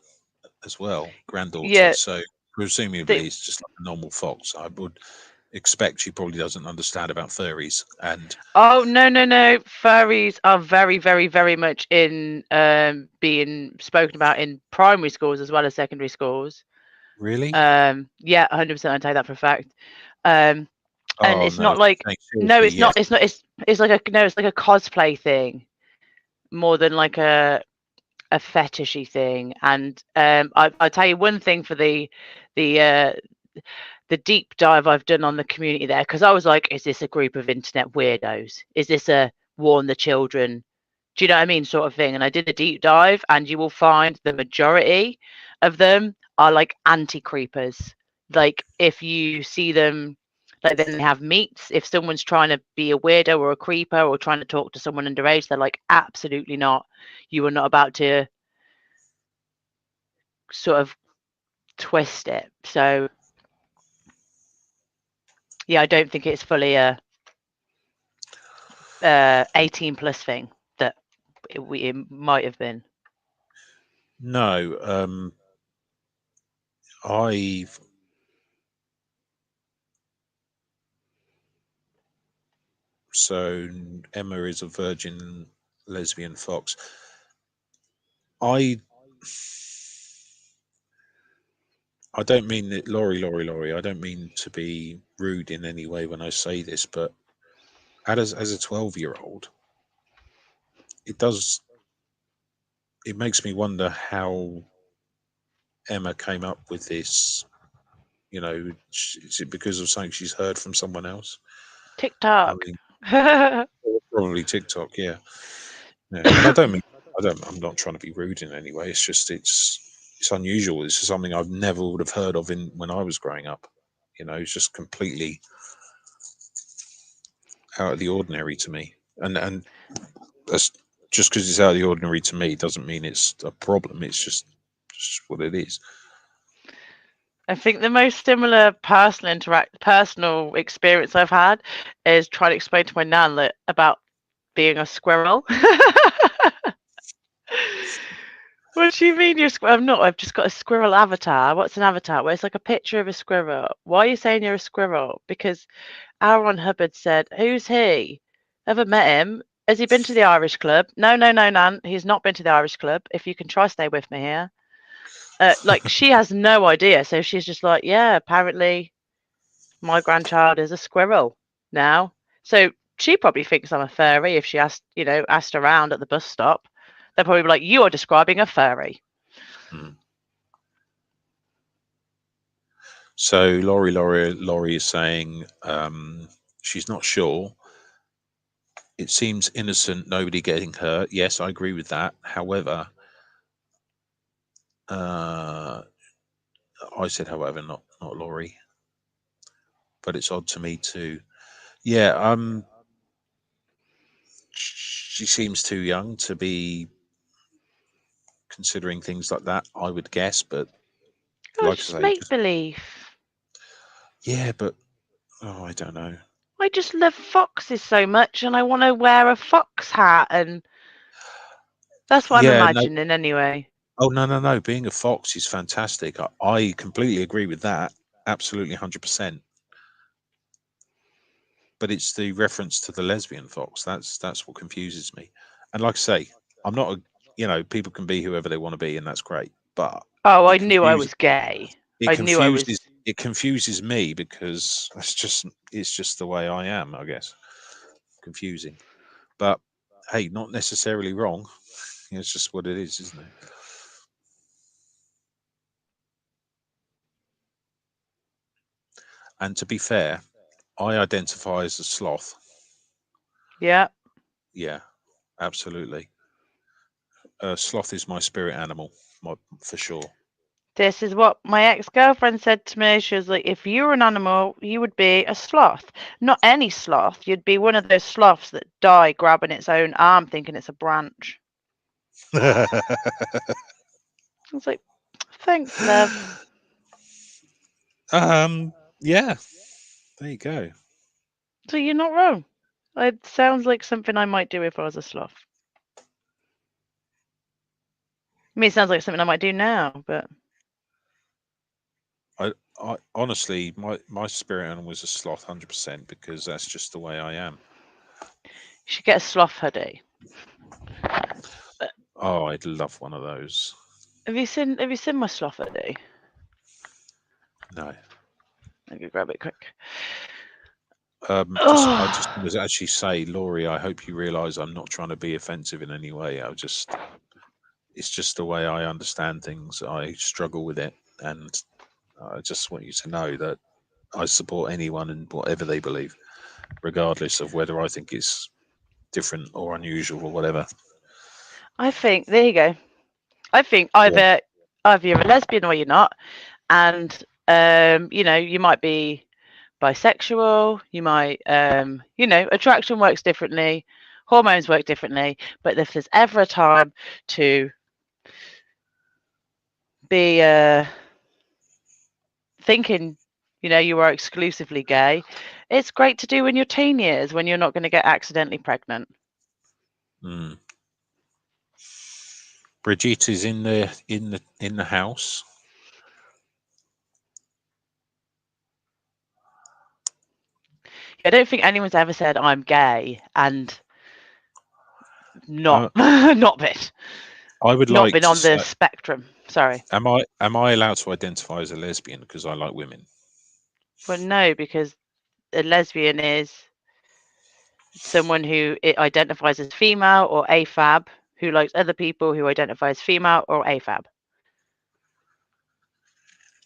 as well, granddaughter. Yeah. So They, presumably it's just like a normal fox. I would expect she probably doesn't understand about furries. And oh no. Furries are very, very, very much in being spoken about in primary schools as well as secondary schools. really, Yeah, 100%. I take that for a fact. Um, and oh it's no, not like no, seriously, it's yes, not. It's like a no. It's like a cosplay thing more than like a fetishy thing. And I'll tell you one thing for the uh, the deep dive I've done on the community there, because I was like, is this a group of internet weirdos? Is this a warn the children? Do you know what I mean, sort of thing? And I did a deep dive, and you will find the majority of them are like anti creepers. Like if you see them, like then they have meets. If someone's trying to be a weirdo or a creeper or trying to talk to someone underage, they're like, absolutely not. You are not about to sort of twist it. So Yeah, I don't think it's fully a 18 plus thing that it might have been. No, I so Emma is a virgin lesbian fox. I don't mean that, Laurie. I don't mean to be rude in any way when I say this, but as a 12-year-old, it does. It makes me wonder how Emma came up with this. You know, is it because of something she's heard from someone else? I TikTok. mean, probably TikTok, yeah. Yeah, and I don't mean I'm not trying to be rude in any way. It's just it's unusual. It's something I've never would have heard of in when I was growing up. You know, it's just completely out of the ordinary to me. And that's just because it's out of the ordinary to me doesn't mean it's a problem. It's just what it is. I think the most similar personal experience I've had is trying to explain to my nan that about being a squirrel. What do you mean you're a squirrel? I'm not. I've just got a squirrel avatar. What's an avatar? Well, it's like a picture of a squirrel. Why are you saying you're a squirrel? Because Aaron Hubbard said, "Who's he? Ever met him? Has he been to the Irish club?" No, no, no, Nan. He's not been to the Irish club. If you can try stay with me here. Like she has no idea, so she's just like, "Yeah, apparently my grandchild is a squirrel now." So she probably thinks I'm a furry if she asked around at the bus stop. They'll probably be like, "You are describing a furry." Mm. So Laurie is saying she's not sure. It seems innocent, nobody getting hurt. Yes, I agree with that. However, uh, I said, however, not Laurie, but it's odd to me too. Yeah, she seems too young to be considering things like that. I would guess, but Oh, like it's I just say, make just believe. yeah, but oh, I don't know. I just love foxes so much, and I want to wear a fox hat, and that's what I'm Yeah, no. imagining anyway. Oh no. Being a fox is fantastic. I completely agree with that. Absolutely, 100%. But it's the reference to the lesbian fox that's what confuses me. And like I say, I'm not a people can be whoever they want to be, and that's great. But Oh, I it knew I confuses was gay. it I knew I was. confuses it confuses me because it's just the way I am, I guess. Confusing, but hey, not necessarily wrong. It's just what it is, isn't it? And to be fair, I identify as a sloth. Yeah. Yeah, absolutely. Sloth is my spirit animal, for sure. This is what my ex-girlfriend said to me. She was like, if you were an animal, you would be a sloth. Not any sloth. You'd be one of those sloths that die grabbing its own arm thinking it's a branch. I was like, thanks, love. um, yeah, there you go. So you're not wrong. It sounds like something I might do if I was a sloth. I mean, it sounds like something I might do now, but I honestly, my spirit animal is a sloth, 100%, because that's just the way I am. you should get a sloth hoodie. Oh, I'd love one of those. Have you seen my sloth hoodie? No. I can grab it quick. I just Oh, was actually say, Laurie, I hope you realise I'm not trying to be offensive in any way. It's just the way I understand things. I struggle with it, and I just want you to know that I support anyone in whatever they believe, regardless of whether I think it's different or unusual or whatever. I think there you go. I think Go on. either you're a lesbian or you're not, and you might be bisexual. You might attraction works differently, hormones work differently. But if there's ever a time to be thinking, you are exclusively gay, It's great to do in your teen years when you're not going to get accidentally pregnant. Mm. Brigitte is in the house. I don't think anyone's ever said I'm gay and not Uh, not been I would not like been to on the say, spectrum. Sorry. am I allowed to identify as a lesbian because I like women? Well, no, because a lesbian is someone who identifies as female or AFAB, who likes other people who identify as female or AFAB.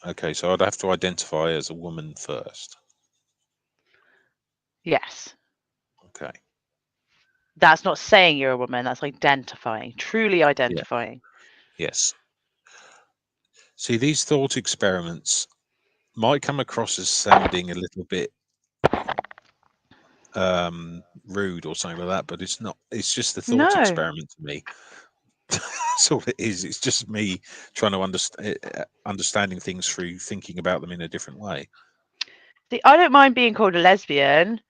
Okay, so I'd have to identify as a woman first. Yes. Okay. That's not saying you're a woman, that's identifying, truly Yeah. identifying. Yes. See, these thought experiments might come across as sounding a little bit rude or something like that, but it's not. It's just a thought No. experiment to me. That's all it is. It's just me trying to understanding things through thinking about them in a different way. See, I don't mind being called a lesbian.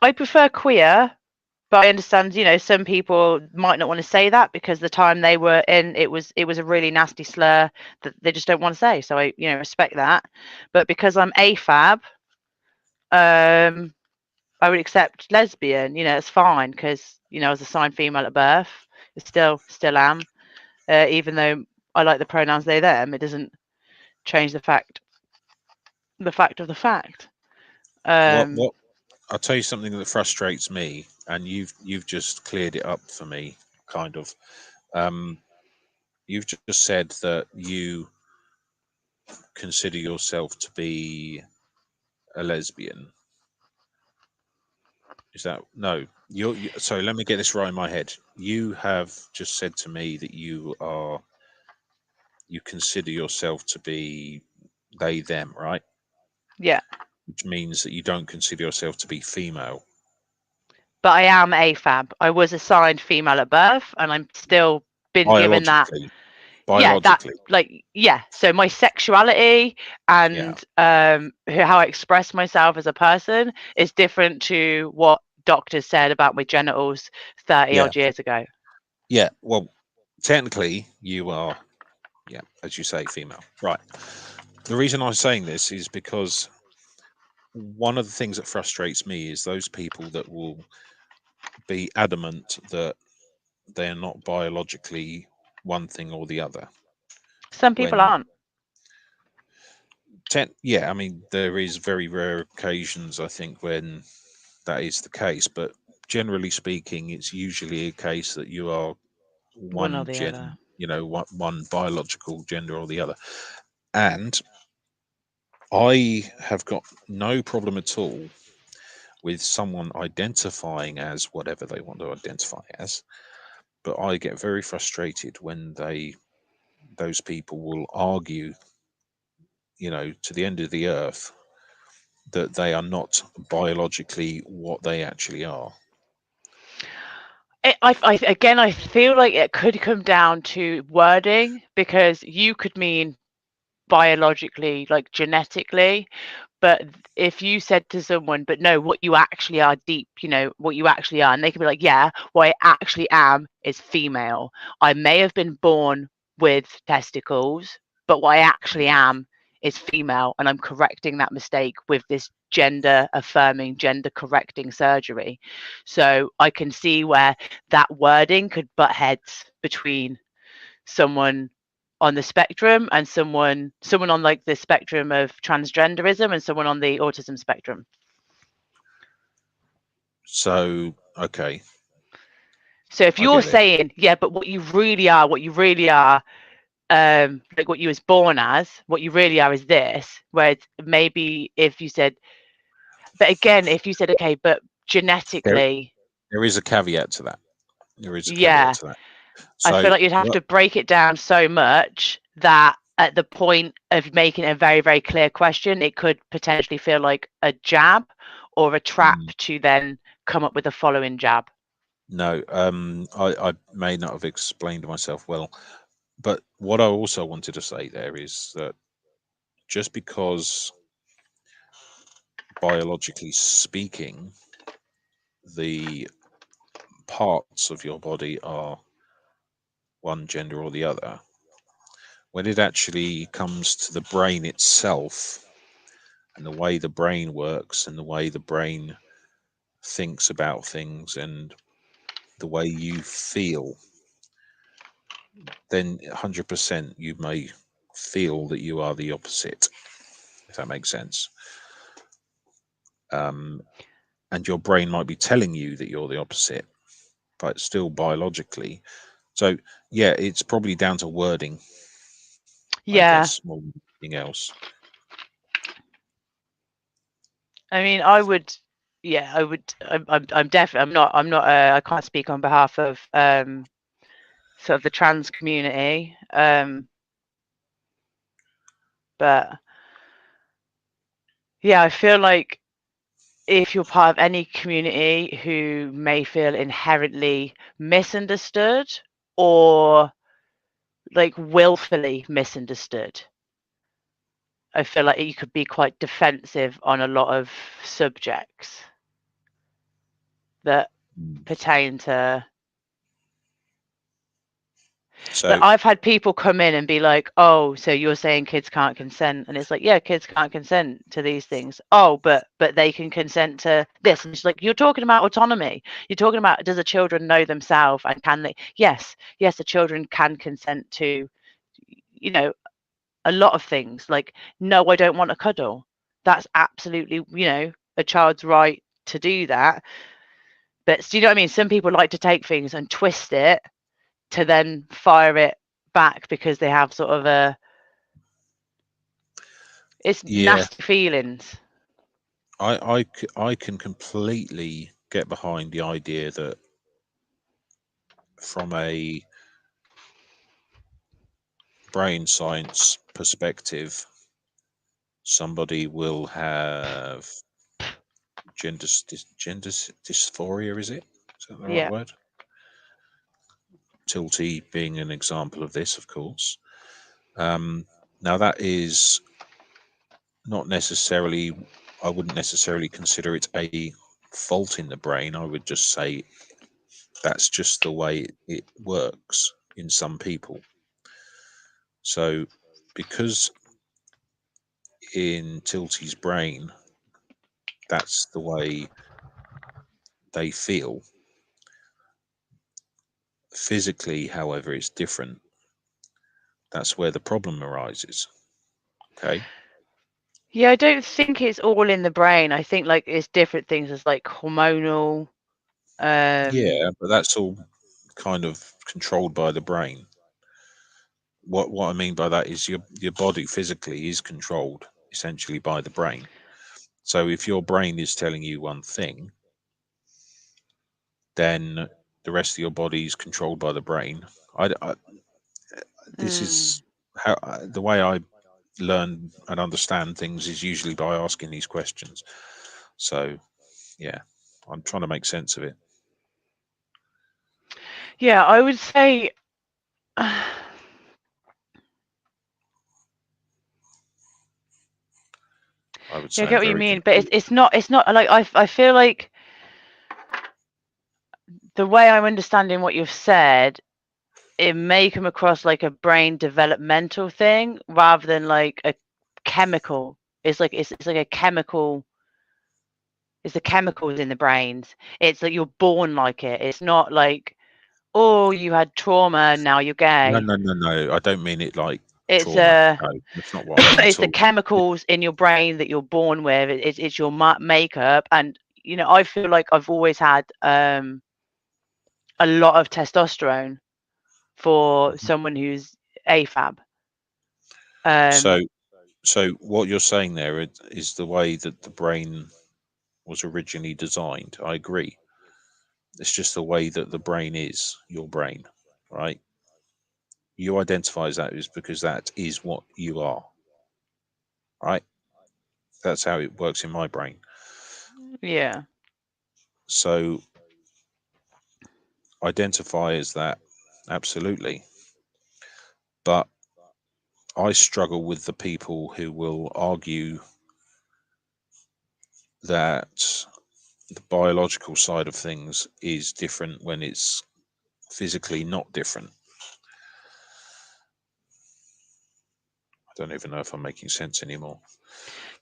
I prefer queer, but I understand, some people might not want to say that because the time they were in, it was a really nasty slur that they just don't want to say. So I, respect that. But because I'm AFAB, I would accept lesbian. It's fine because I was assigned female at birth. I still am. Even though I like the pronouns they them, it doesn't change the fact of the fact. What Um, what I'll tell you something that frustrates me, and you've just cleared it up for me, kind of. Um, you've just said that you consider yourself to be a lesbian. Is that no? Sorry, let me get this right in my head. You have just said to me that you consider yourself to be they them, right? yeah, Which means that you don't consider yourself to be female but I am AFAB. I was assigned female at birth, and I'm still been given that. biologically. Yeah, that Biologically, yeah. So my sexuality yeah, and how I express myself as a person is different to what doctors said about my genitals 30 yeah, odd years ago. yeah. Well, technically, you are, yeah, as you say, female, right? The reason I'm saying this is because one of the things that frustrates me is those people that will be adamant that they're not biologically one thing or the other. Some people When aren't. yeah, I mean, there is very rare occasions, I think, when that is the case, but generally speaking, it's usually a case that you are One or one the other. one biological gender or the other. And I have got no problem at all with someone identifying as whatever they want to identify as, but I get very frustrated when those people will argue, to the end of the earth that they are not biologically what they actually are. Again, I feel like it could come down to wording because you could mean biologically, like genetically, but if you said to someone, but no, what you actually are deep, what you actually are, and they could be like, yeah, what I actually am is female. I may have been born with testicles, but what I actually am is female, and I'm correcting that mistake with this gender affirming, gender correcting surgery. So I can see where that wording could butt heads between someone on the spectrum and someone on like the spectrum of transgenderism and someone on the autism spectrum. So, okay, So if I you're get it. saying, yeah, but what you really are, like what you was born as, what you really are is this, where it's maybe if you said, but again, if you said, okay, but There, genetically, there is a caveat to that. There is a caveat yeah, to that. I feel So, like you'd have what? to break it down so much that at the point of making a very, very clear question, it could potentially feel like a jab or a trap Mm, to then come up with a following jab. no, I may not have explained myself well, but what I also wanted to say there is that just because biologically speaking, the parts of your body are one gender or the other. When it actually comes to the brain itself and the way the brain works and the way the brain thinks about things and the way you feel, then 100% you may feel that you are the opposite, if that makes sense. Um, and your brain might be telling you that you're the opposite, but still biologically. So, yeah, it's probably down to wording, I Yeah. guess, more than anything else. I mean, I would. Yeah, I would. I'm definitely. I'm not. I can't speak on behalf of sort of the trans community. But yeah, I feel like if you're part of any community who may feel inherently misunderstood or like willfully misunderstood, I feel like you could be quite defensive on a lot of subjects that Mm. pertain to. Like, So, I've had people come in and be like, "Oh, so you're saying kids can't consent?" And it's like, "Yeah, kids can't consent to these things." "Oh, but they can consent to this." And it's like, "You're talking about autonomy. You're talking about, does the children know themselves and can they?" Yes, yes, the children can consent to, you know, a lot of things. Like, no, I don't want a cuddle. That's absolutely, a child's right to do that. But do you know what I mean? Some people like to take things and twist it to then fire it back because they have sort of it's yeah, nasty feelings. I can completely get behind the idea that from a brain science perspective, somebody will have gender dysphoria, is it? Is that the right Yeah. word? Tilty being an example of this, of course. Now, that is not necessarily, I wouldn't necessarily consider it a fault in the brain. I would just say that's just the way it works in some people. So, because in Tilty's brain, that's the way they feel. Physically, however, it's different. That's where the problem arises. Okay. Yeah, I don't think it's all in the brain. I think like it's different things. It's like hormonal. Um, Yeah, but that's all kind of controlled by the brain. What I mean by that is your body physically is controlled essentially by the brain. So if your brain is telling you one thing, then the rest of your body is controlled by the brain. This mm, is how the way I learn and understand things is usually by asking these questions. So yeah, I'm trying to make sense of it. yeah, I would say. I would Yeah, I say get I'm what you very mean, but confused. it's not like I feel like the way I'm understanding what you've said, it may come across like a brain developmental thing rather than like a chemical. It's like a chemical. It's the chemicals in the brains. It's like you're born like it. It's not like, oh, you had trauma, now you're No, gay. no, no, no. I don't mean it like It's trauma. No, that's not what I mean it's at the all. chemicals in your brain that you're born with. It's your makeup, and I feel like I've always had a lot of testosterone for Mhm. someone who's AFAB. So, Um, so what you're saying there is the way that the brain was originally designed. I agree. It's just the way that the brain is, your brain, right? You identify as that is because that is what you are, right? That's how it works in my brain. yeah, So identify as that, absolutely. But I struggle with the people who will argue that the biological side of things is different when it's physically not different. I don't even know if I'm making sense anymore.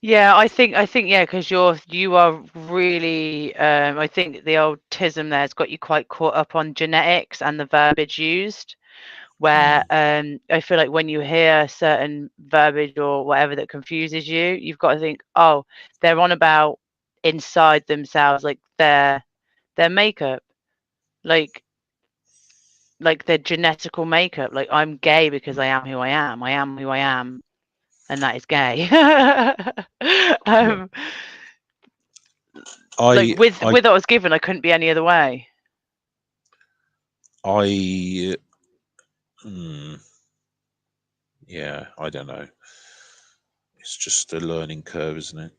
Yeah, I think yeah, because you are really I think the old tism there's got you quite caught up on genetics and the verbiage used, where Mm, I feel like when you hear certain verbiage or whatever that confuses you, you've got to think, oh, they're on about inside themselves, like their makeup, like their genetical makeup. Like I'm gay because I am who I am. I am who I am, and that is gay. yeah. um, like I I with what I was given, I couldn't be any other way. I mm, yeah, I don't know. It's just a learning curve, isn't it?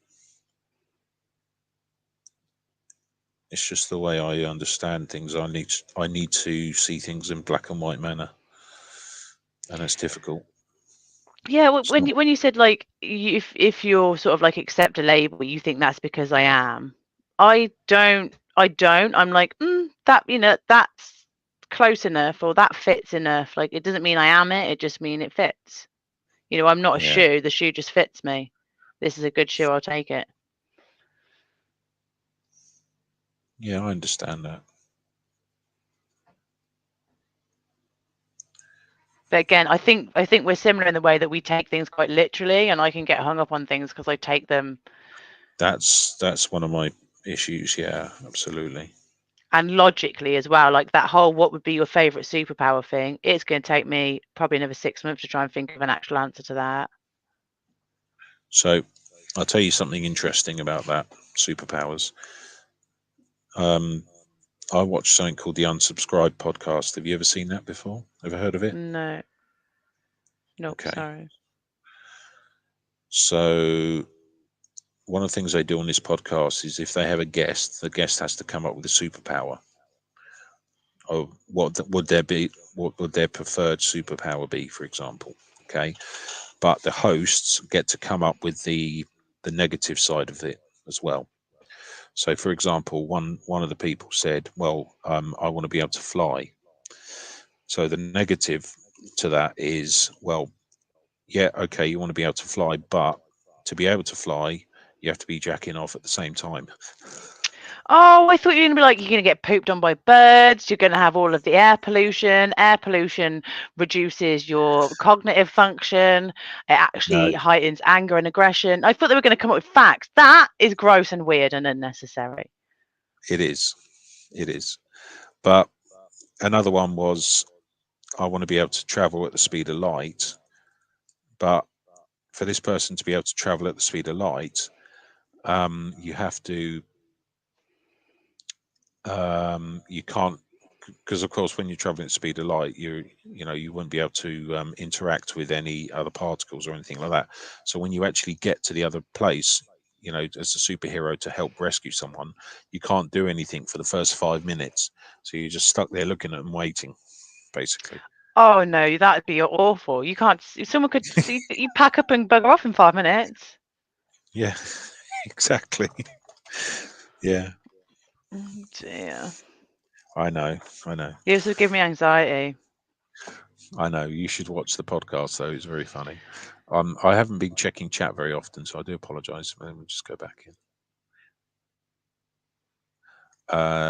It's just the way I understand things. I need to see things in black and white manner, and it's difficult. Yeah, It's not. when you said like if you're sort of like accept a label, you think that's because I am. I don't. I'm like that that's close enough or that fits enough. Like it doesn't mean I am it. It just mean it fits. I'm not a Yeah, shoe. The shoe just fits me. This is a good shoe. I'll take it. yeah, I understand that. But again, I think we're similar in the way that we take things quite literally, and I can get hung up on things because I take them That's one of my issues. Yeah, absolutely. and logically as well. Like that whole what would be your favorite superpower thing. It's going to take me probably another 6 months to try and think of an actual answer to that. So I'll tell you something interesting about that superpowers. Um, I watched something called the Unsubscribed podcast. Have you ever seen that before? Ever heard of it? No, nope, Okay. sorry. So one of the things they do on this podcast is if they have a guest, the guest has to come up with a superpower. Or would there be? What would their preferred superpower be, for example? Okay, but the hosts get to come up with the negative side of it as well. So, for example, one of the people said, "Well, I want to be able to fly." So the negative to that is, well, yeah, okay, you want to be able to fly, but to be able to fly, you have to be jacking off at the same time. Oh, I thought you were going to be like, you're going to get pooped on by birds. You're going to have all of the air pollution. Air pollution reduces your cognitive function. It actually No, heightens anger and aggression. I thought they were going to come up with facts. That is gross and weird and unnecessary. it is. It is. But another one was, I want to be able to travel at the speed of light, but for this person to be able to travel at the speed of light, you have to, you can't, because of course when you're traveling at the speed of light, you wouldn't be able to interact with any other particles or anything like that. So when you actually get to the other place, as a superhero to help rescue someone, you can't do anything for the first 5 minutes. So you're just stuck there looking at them waiting, basically. Oh no, that'd be awful. You can't. Someone could see you pack up and bugger off in 5 minutes. Yeah, exactly. Yeah, Oh dear. I know. I know. You also give me anxiety. I know. You should watch the podcast though. It's very funny. I haven't been checking chat very often, so I do apologise. Let me just go back in.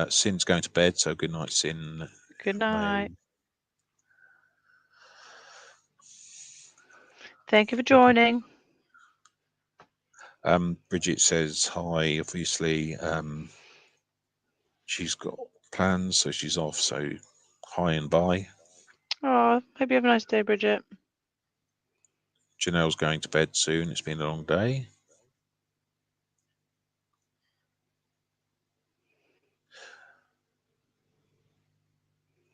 Sin's going to bed, so good night, Sin. Good May. night. Thank you for joining. Bridget says hi. Obviously, she's got plans, so she's off. So hi and bye. Oh, hope you have a nice day, Bridget. Janelle's going to bed soon. It's been a long day.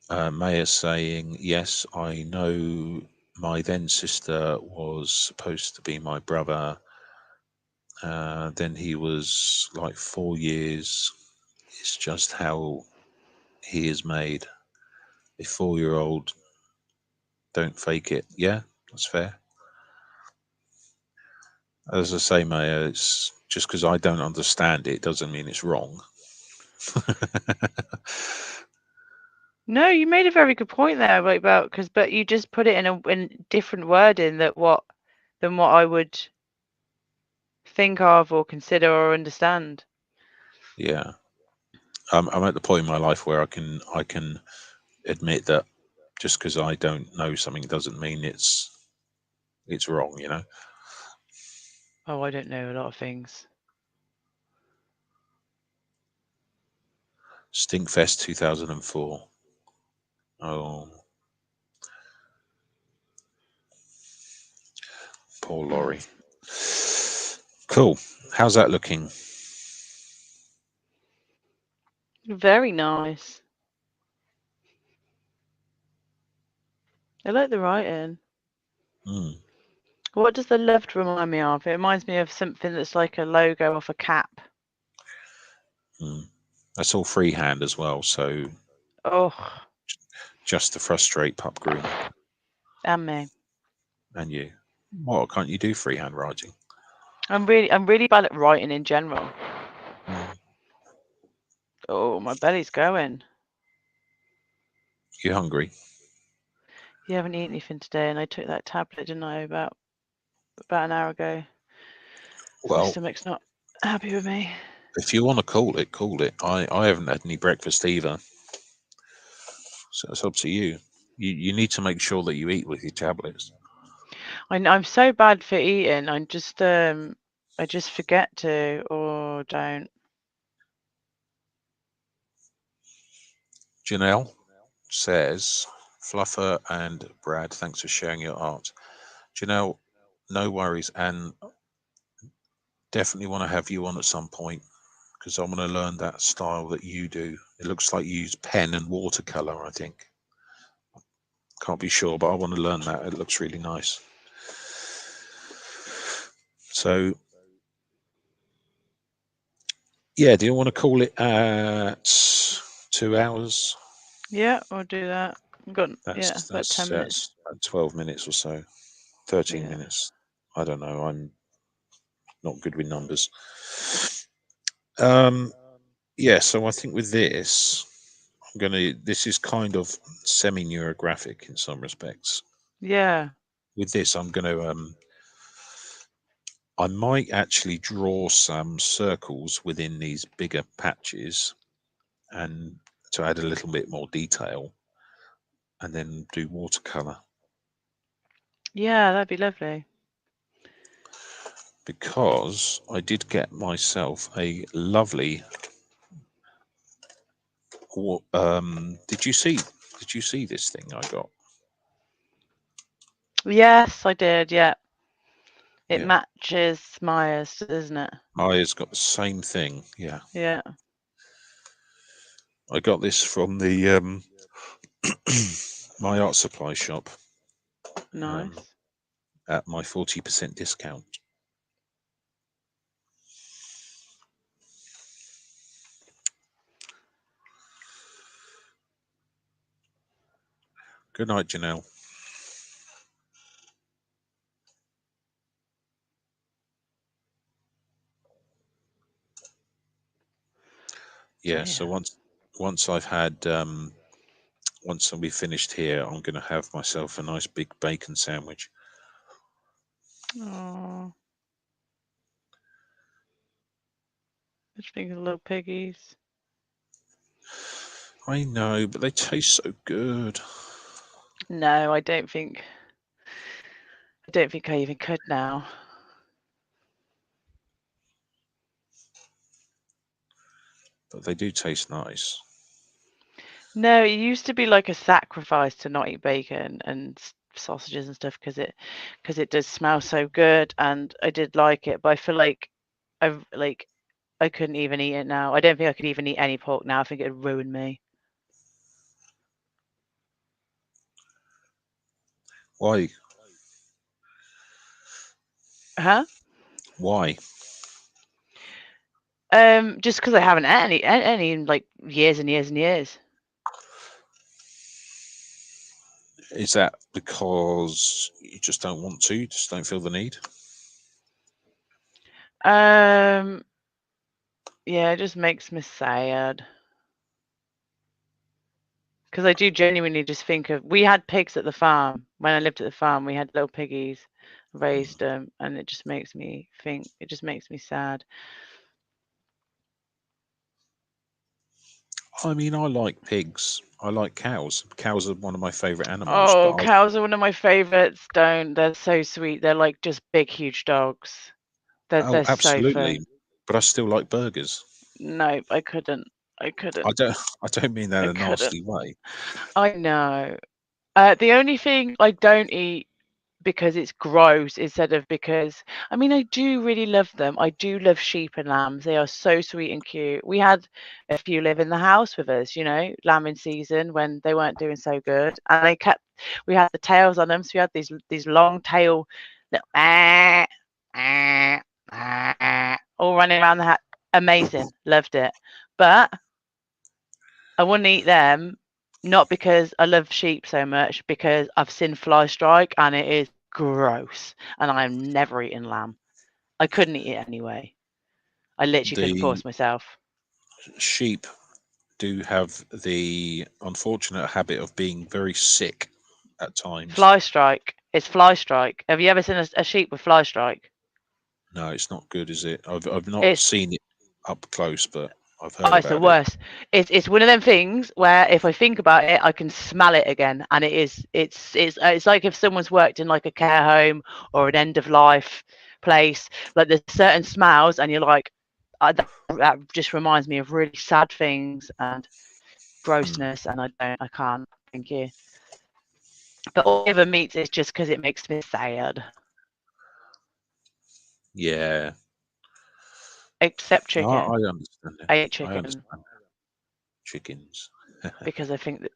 Maya's saying, yes, I know my then sister was supposed to be my brother. Then he was like 4 years. It's just how he is made. A 4-year old, don't fake it. Yeah, that's fair. As I say, Maya, Just because I don't understand it doesn't mean it's wrong. No, you made a very good point there about but you just put it in different wording than what I would think of or consider or understand. Yeah, I'm at the point in my life where I can admit that just because I don't know something doesn't mean it's wrong. You know. Oh, I don't know a lot of things. Stinkfest 2004. Oh, poor Laurie. Cool. How's that looking? Very nice. I like the writing. Hmm. What does the left remind me of? It reminds me of something that's like a logo off a cap. Hmm. That's all freehand as well. So Oh, just to frustrate Pup Groom and me. and you. What can't you do freehand writing? I'm really bad at writing in general. Hmm. Oh, my belly's going. You hungry? You haven't eaten anything today, and I took that tablet, didn't I, about an hour ago. So my Well, stomach's not happy with me. if you want to call it, call it. I haven't had any breakfast either, so it's up to you. You need to make sure that you eat with your tablets. I'm so bad for eating. I just forget to or don't. Janelle says, Fluffer and Brad, thanks for sharing your art. Janelle, no worries, and definitely want to have you on at some point because I want to learn that style that you do. It looks like you use pen and watercolor, I think. Can't be sure, but I want to learn that. It looks really nice. So, yeah, do you want to call it at 2 hours? Yeah, I'll do that. I've got about 10 minutes. That's about 12 minutes or so, 13 Yeah. minutes. I don't know. I'm not good with numbers. Um, yeah, so I think with this, this is kind of semi neurographic in some respects. Yeah. With this, I might actually draw some circles within these bigger patches and to add a little bit more detail and then do watercolor Yeah, that'd be lovely. because I did get myself a lovely. Did you see this thing I got? Yes, I did. Yeah. It Yeah, matches Myers, doesn't it? Maya's got the same thing. Yeah, Yeah. I got this from the my art supply shop um, Nice. at my 40% discount. Good night, Janelle. Yeah, Dear. so once I've had once we finished here, I'm going to have myself a nice big bacon sandwich. Oh, I just think of the little piggies. I know, but they taste so good. No, I don't think. I don't think I even could now. But they do taste nice. No, it used to be like a sacrifice to not eat bacon and sausages and stuff because it does smell so good, and I did like it, but I feel like I couldn't even eat it now. I don't think I could even eat any pork now. I think it'd ruin me. Why? Huh? Why? Just because I haven't ate any in like years and years and years. Is that because you just don't want to? Just don't feel the need? Yeah, it just makes me sad. Because I do genuinely just think of, we had pigs at the farm. When I lived at the farm, we had little piggies, raised them, and it just makes me think, it just makes me sad. I mean, I like pigs. I like cows. Cows are one of my favourite animals, Oh, but cows are one of my favorites. Don't. They're so sweet. They're like just big, huge dogs. oh, They're so absolutely. fun. But I still like burgers. No, I couldn't. I I couldn't. don't. I don't mean that I in a couldn't. nasty way. I know. The only thing I don't eat because it's gross instead of because I mean I do really love them. I do love sheep and lambs. They are so sweet and cute. We had a few live in the house with us, lambing season when they weren't doing so good. And we had the tails on them, so we had these long tail little all running around the house. Amazing. Loved it. But I wouldn't eat them, not because I love sheep so much, because I've seen fly strike and it is gross, and I'm never eating lamb. I couldn't eat it anyway. I literally couldn't The force myself. sheep do have the unfortunate habit of being very sick at times. Fly strike. It's fly strike. Have you ever seen a sheep with fly strike? No, it's not good, is it? I've not It's seen it up close, but I've oh, heard it's the about it. worst. It's one of them things where if I think about it, I can smell it again, and it's like if someone's worked in like a care home or an end of life place. Like there's certain smells, and you're like, that just reminds me of really sad things and Hmm. grossness, and I can't. Thank you. But all the other meats is just because it makes me sad, Yeah, except no, I chicken. understand it. I eat I chicken understand chickens. because I think that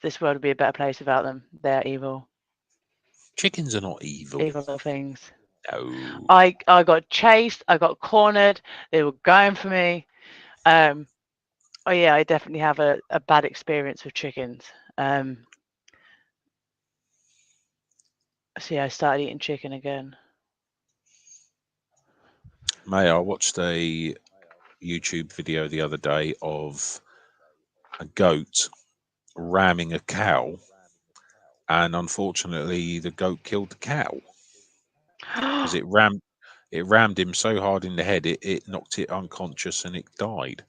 this world would be a better place without them. They're evil, Chickens are not evil. evil little things. No. I got chased. I got cornered. They were going for me. Um, oh yeah, I definitely have a bad experience with chickens. So yeah, I started eating chicken again. May I watched a YouTube video the other day of a goat ramming a cow, and unfortunately, the goat killed the cow because it rammed him so hard in the head it knocked it unconscious and it died.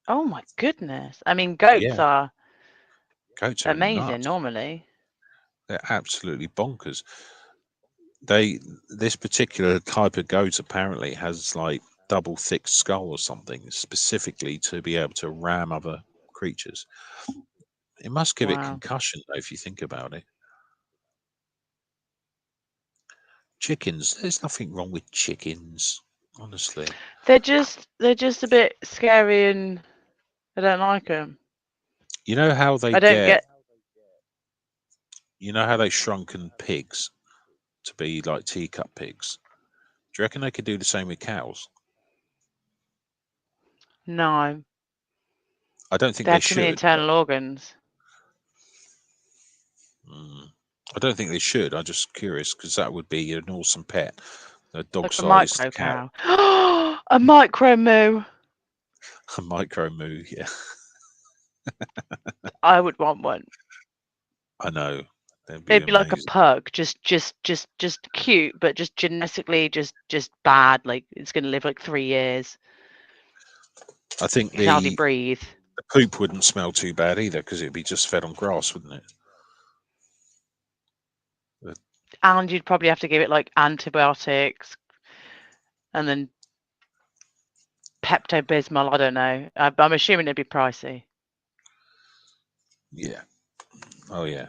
Oh my goodness! I mean, goats Yeah, are goats are amazing nuts. normally. They're absolutely bonkers. This particular type of goat apparently has like double thick skull or something, specifically to be able to ram other creatures. It must give it Wow. concussion though, if you think about it. Chickens, there's nothing wrong with chickens, honestly. They're just a bit scary, and I don't like them. You know how they I don't get, get. you know how they shrunken pigs to be like teacup pigs? Do you reckon they could do the same with cows? No, I don't think they they have too many should, but internal organs. mm, I don't think they should. I'm just curious because that would be an awesome pet, a Like a dog-sized micro cow, cow. A micro moo. a micro moo. Yeah, I would want one. I know. That'd be It'd be like a amazing. pug, just cute, but just genetically just bad. Like it's gonna live like 3 years. I think It can hardly breathe. the poop wouldn't smell too bad either because it'd be just fed on grass, wouldn't it? The- And you'd probably have to give it like antibiotics and then Pepto Bismol. I don't know. I'm assuming it'd be pricey. yeah. Oh yeah.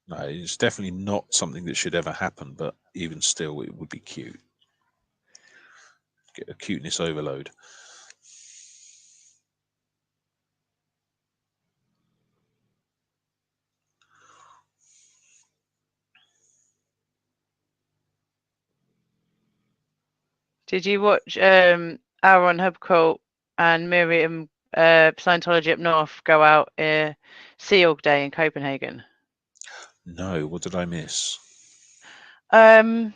No, it's definitely not something that should ever happen, but even still, it would be cute. Get a cuteness overload. Did you watch Aaron Hubcoat and Miriam Scientology up north go out Sea Org Day in Copenhagen? No, what did I miss? Um,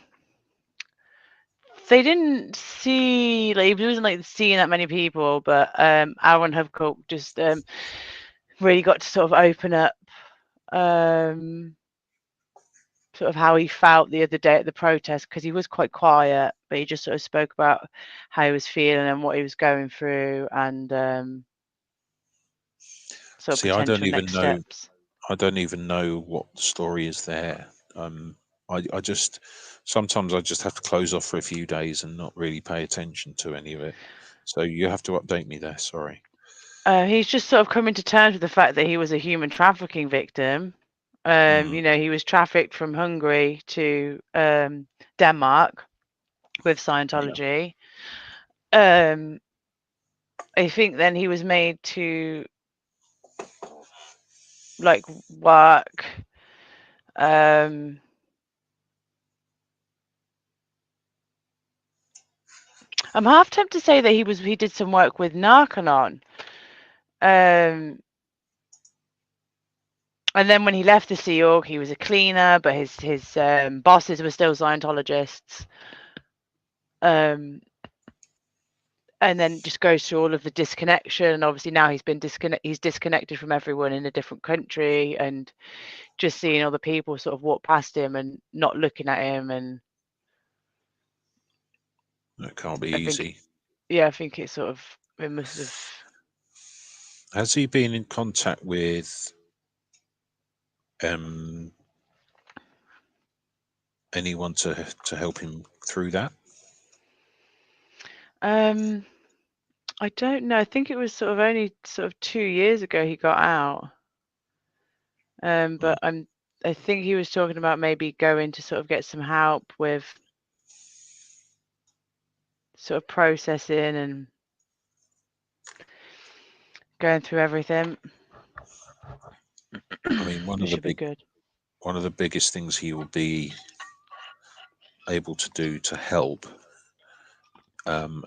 They didn't see like he wasn't like seeing that many people, but Aaron Hubcock just really got to sort of open up sort of how he felt the other day at the protest, because he was quite quiet, but he just sort of spoke about how he was feeling and what he was going through, and sort of See, I don't potential even next know. steps. I don't even know what the story is there. I just sometimes I just have to close off for a few days and not really pay attention to any of it. So you have to update me there. Sorry. He's just sort of coming to terms with the fact that he was a human trafficking victim. Mm, He was trafficked from Hungary to Denmark with yeah. Scientology. Um, I think then he was made to like work. Um, I'm half tempted to say that he did some work with Narconon. Um, and then when he left the Sea Org, he was a cleaner, but his bosses were still Scientologists. Um, and then just goes through all of the disconnection. Obviously now he's disconnected from everyone in a different country, and just seeing other people sort of walk past him and not looking at him. And That can't be I think, easy. yeah, I think it must have. Has he been in contact with um anyone to help him through that? um I don't know. I think it was sort of only sort of 2 years ago he got out. Mm, But I think he was talking about maybe going to sort of get some help with sort of processing and going through everything. I mean, It should be good. one of the biggest things he will be able to do to help, and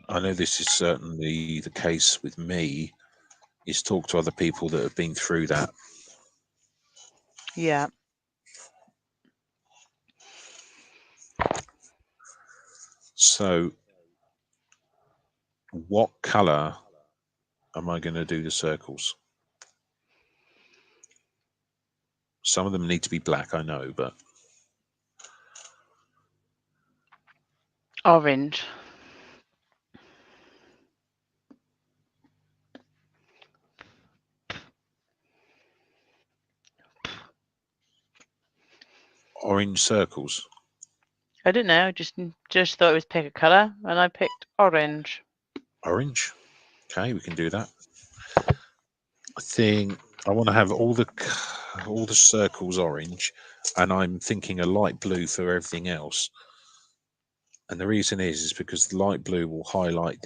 I know this is certainly the case with me, is talk to other people that have been through that. Yeah. So, what color am I going to do the circles? Some of them need to be black, I know, but Orange. orange circles. I don't know. Just thought it was pick a color, and I picked orange. Orange. Okay, we can do that. I think I want to have all the circles orange, and I'm thinking a light blue for everything else. And the reason is because the light blue will highlight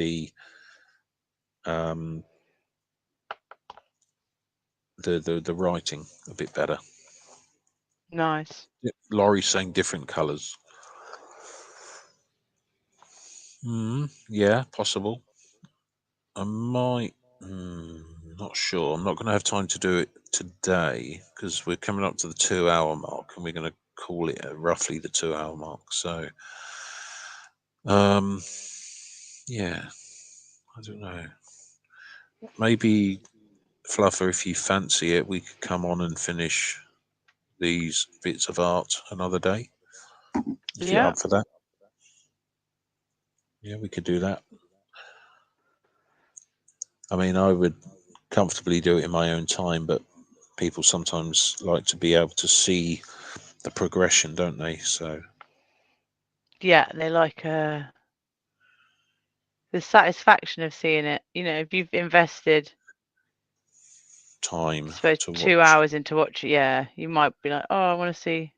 um, the writing a bit better. Nice. Laurie's saying different colours. Yeah, possible. I might. Not sure. I'm not going to have time to do it today because we're coming up to the 2 hour mark, and we're going to call it at roughly the 2 hour mark. So, um, yeah, I don't know. Maybe Fluffer, if you fancy it, we could come on and finish these bits of art another day. If you're Yeah. up for that, yeah, we could do that. I mean, I would comfortably do it in my own time, but people sometimes like to be able to see the progression, don't they? So, Yeah. They like the satisfaction of seeing it. If you've invested, I time suppose, to 2 watch. hours into watch it, yeah, you might be like, oh, I want to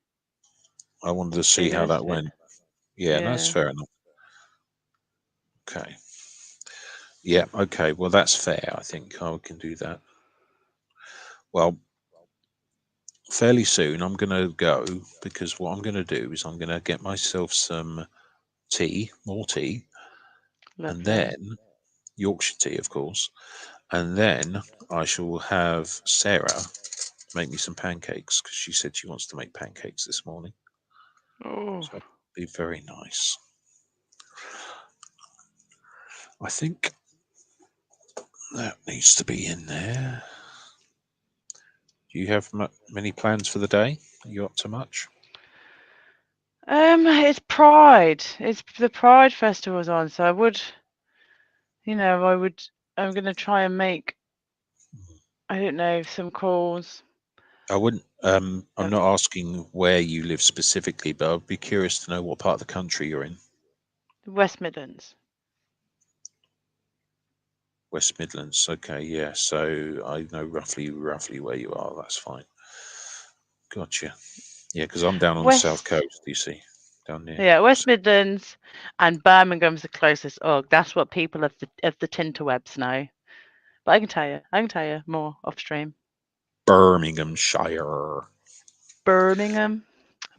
I wanted to see see the how rest that of it. went. Yeah, that's Yeah. fair enough. Okay. Yeah, okay. Well, that's fair. I think I can do that. Well, fairly soon I'm going to go because what I'm going to do is I'm going to get myself some tea, more tea, and Lovely. then Yorkshire tea, of course. And then I shall have Sarah make me some pancakes because she said she wants to make pancakes this morning. Oh, So it'll be very nice. I think that needs to be in there. Do you have many plans for the day? Are you up to much? It's Pride. It's the Pride Festival's on, so I would, I'm gonna try and make, I don't know, some calls. I wouldn't. I'm Uh, not asking where you live specifically, but I'd be curious to know what part of the country you're in. West Midlands. West Midlands. Okay, yeah. So I know roughly where you are. That's fine. Gotcha. Yeah, because I'm down on the south West, coast. You see, down there. yeah, West So Midlands, and Birmingham's the closest. Oh, that's what people of the Tinterwebs know. But I can tell you more off stream. Birminghamshire. Birmingham,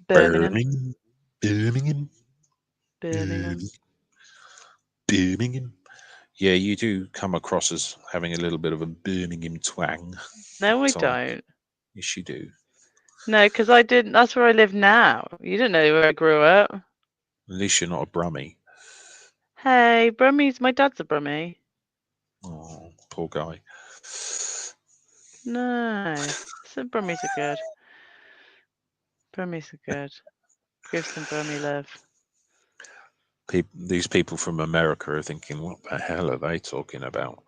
Birmingham, Birmingham. Birmingham. Birmingham. Birmingham. Yeah, you do come across as having a little bit of a Birmingham twang. No, we At times. don't. Yes, you do. No, because I didn't. That's where I live now. You didn't know where I grew up. At least you're not a Brummie. Hey, Brummie's. My dad's a Brummie. Oh, poor guy. No, some Brummies are good. Brummies are good. Give some Brummie love. These people from America are thinking, what the hell are they talking about?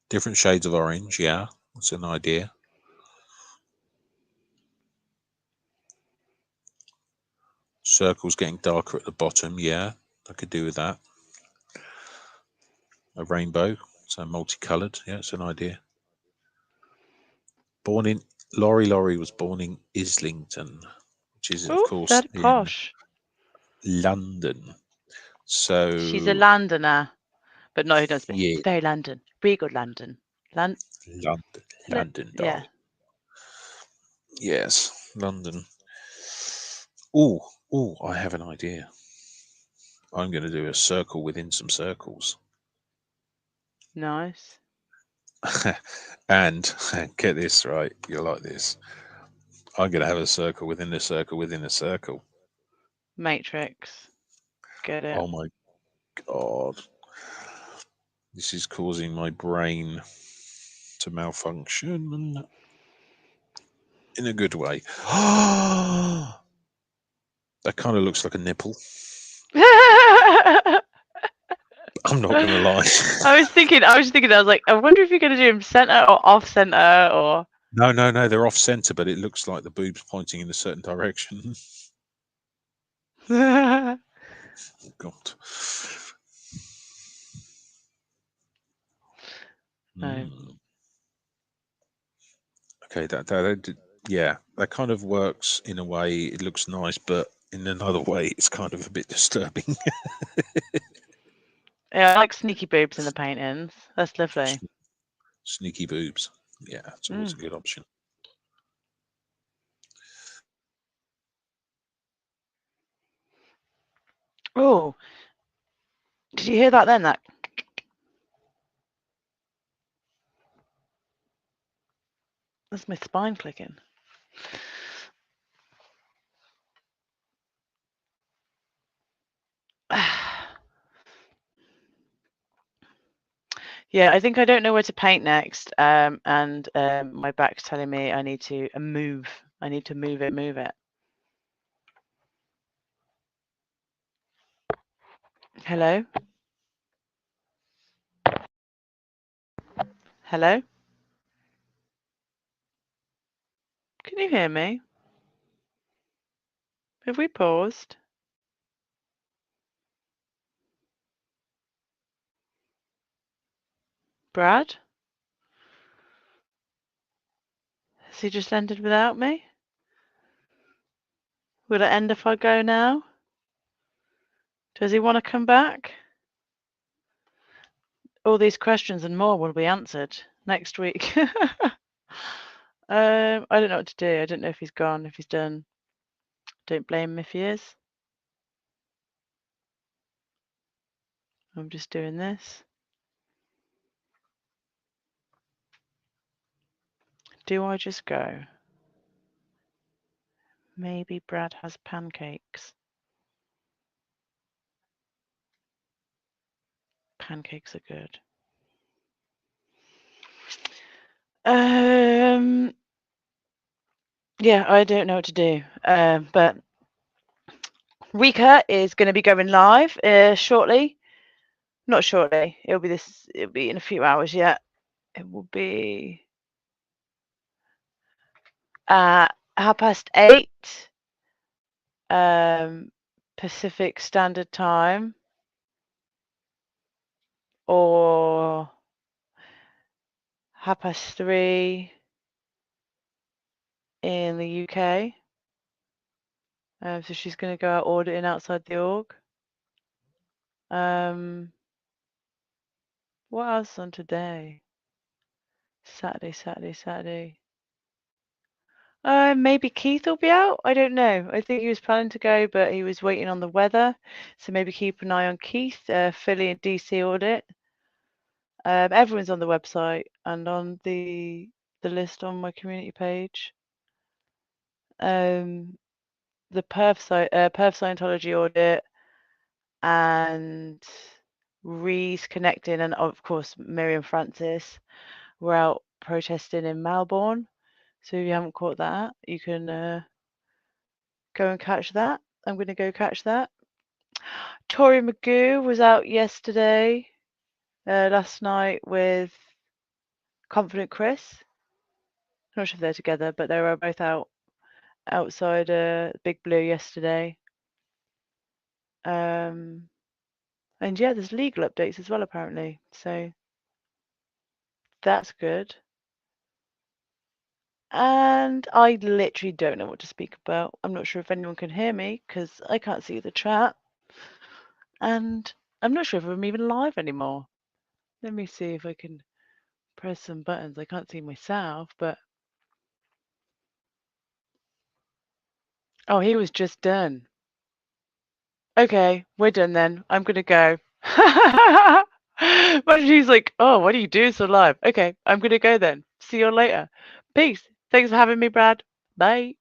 Different shades of orange, yeah. That's an idea. Circles getting darker at the bottom, yeah. I could do with that. A rainbow, so multicolored, yeah, it's an idea. Laurie was born in Islington, which is, of Oh, course, very in posh. London. She's a So, Londoner, but no, who does be yeah, very London, regal London. London, Yeah. darling. Yes, London. Oh, I have an idea. I'm going to do a circle within some circles. Nice. And get this right, you'll like this. I'm going to have a circle within a circle within a circle. Matrix. Get it. Oh my God. This is causing my brain to malfunction in a good way. That kind of looks like a nipple. I'm not going to lie. I was thinking, I was like, I wonder if you're going to do him center or off center or. No, they're off center, but it looks like the boob's pointing in a certain direction. Oh. God. Mm. Okay, yeah, that kind of works in a way. It looks nice, but in another way, it's kind of a bit disturbing. Yeah, I like sneaky boobs in the paintings. That's lovely. Sneaky boobs. Yeah, it's always a good option. Oh, did you hear that then? That's my spine clicking. Yeah, I think I don't know where to paint next. And my back's telling me I need to move. I need to move it. Hello? Hello? Can you hear me? Have we paused? Brad? Has he just ended without me? Will it end if I go now? Does he want to come back? All these questions and more will be answered next week. I don't know what to do. I don't know if he's gone, if he's done. Don't blame him if he is. I'm just doing this. Do I just go? Maybe Brad has pancakes. Pancakes are good. Yeah, I don't know what to do. But Rika is going to be going live shortly. Not shortly. It'll be in a few hours yet. It will be at 8:30 Pacific Standard Time, or 3:30 in the UK. So she's going to go out auditing outside the org. What else on today? Saturday. Maybe Keith will be out. I don't know. I think he was planning to go, but he was waiting on the weather. So maybe keep an eye on Keith, Philly and DC audit. Everyone's on the website and on the list on my community page. The Perth Scientology audit and Reese connecting, and of course Miriam Francis were out protesting in Melbourne. So if you haven't caught that, you can go and catch that. I'm going to go catch that. Tori Magoo was out last night with Confident Chris. I'm not sure if they're together, but they were both outside Big Blue yesterday. And yeah, there's legal updates as well, apparently. So that's good. And I literally don't know what to speak about. I'm not sure if anyone can hear me because I can't see the chat. And I'm not sure if I'm even live anymore. Let me see if I can press some buttons. I can't see myself, but... Oh, he was just done. Okay, we're done then. I'm going to go. But she's like, oh, what do you do so live? Okay, I'm going to go then. See you later. Peace. Thanks for having me, Brad. Bye.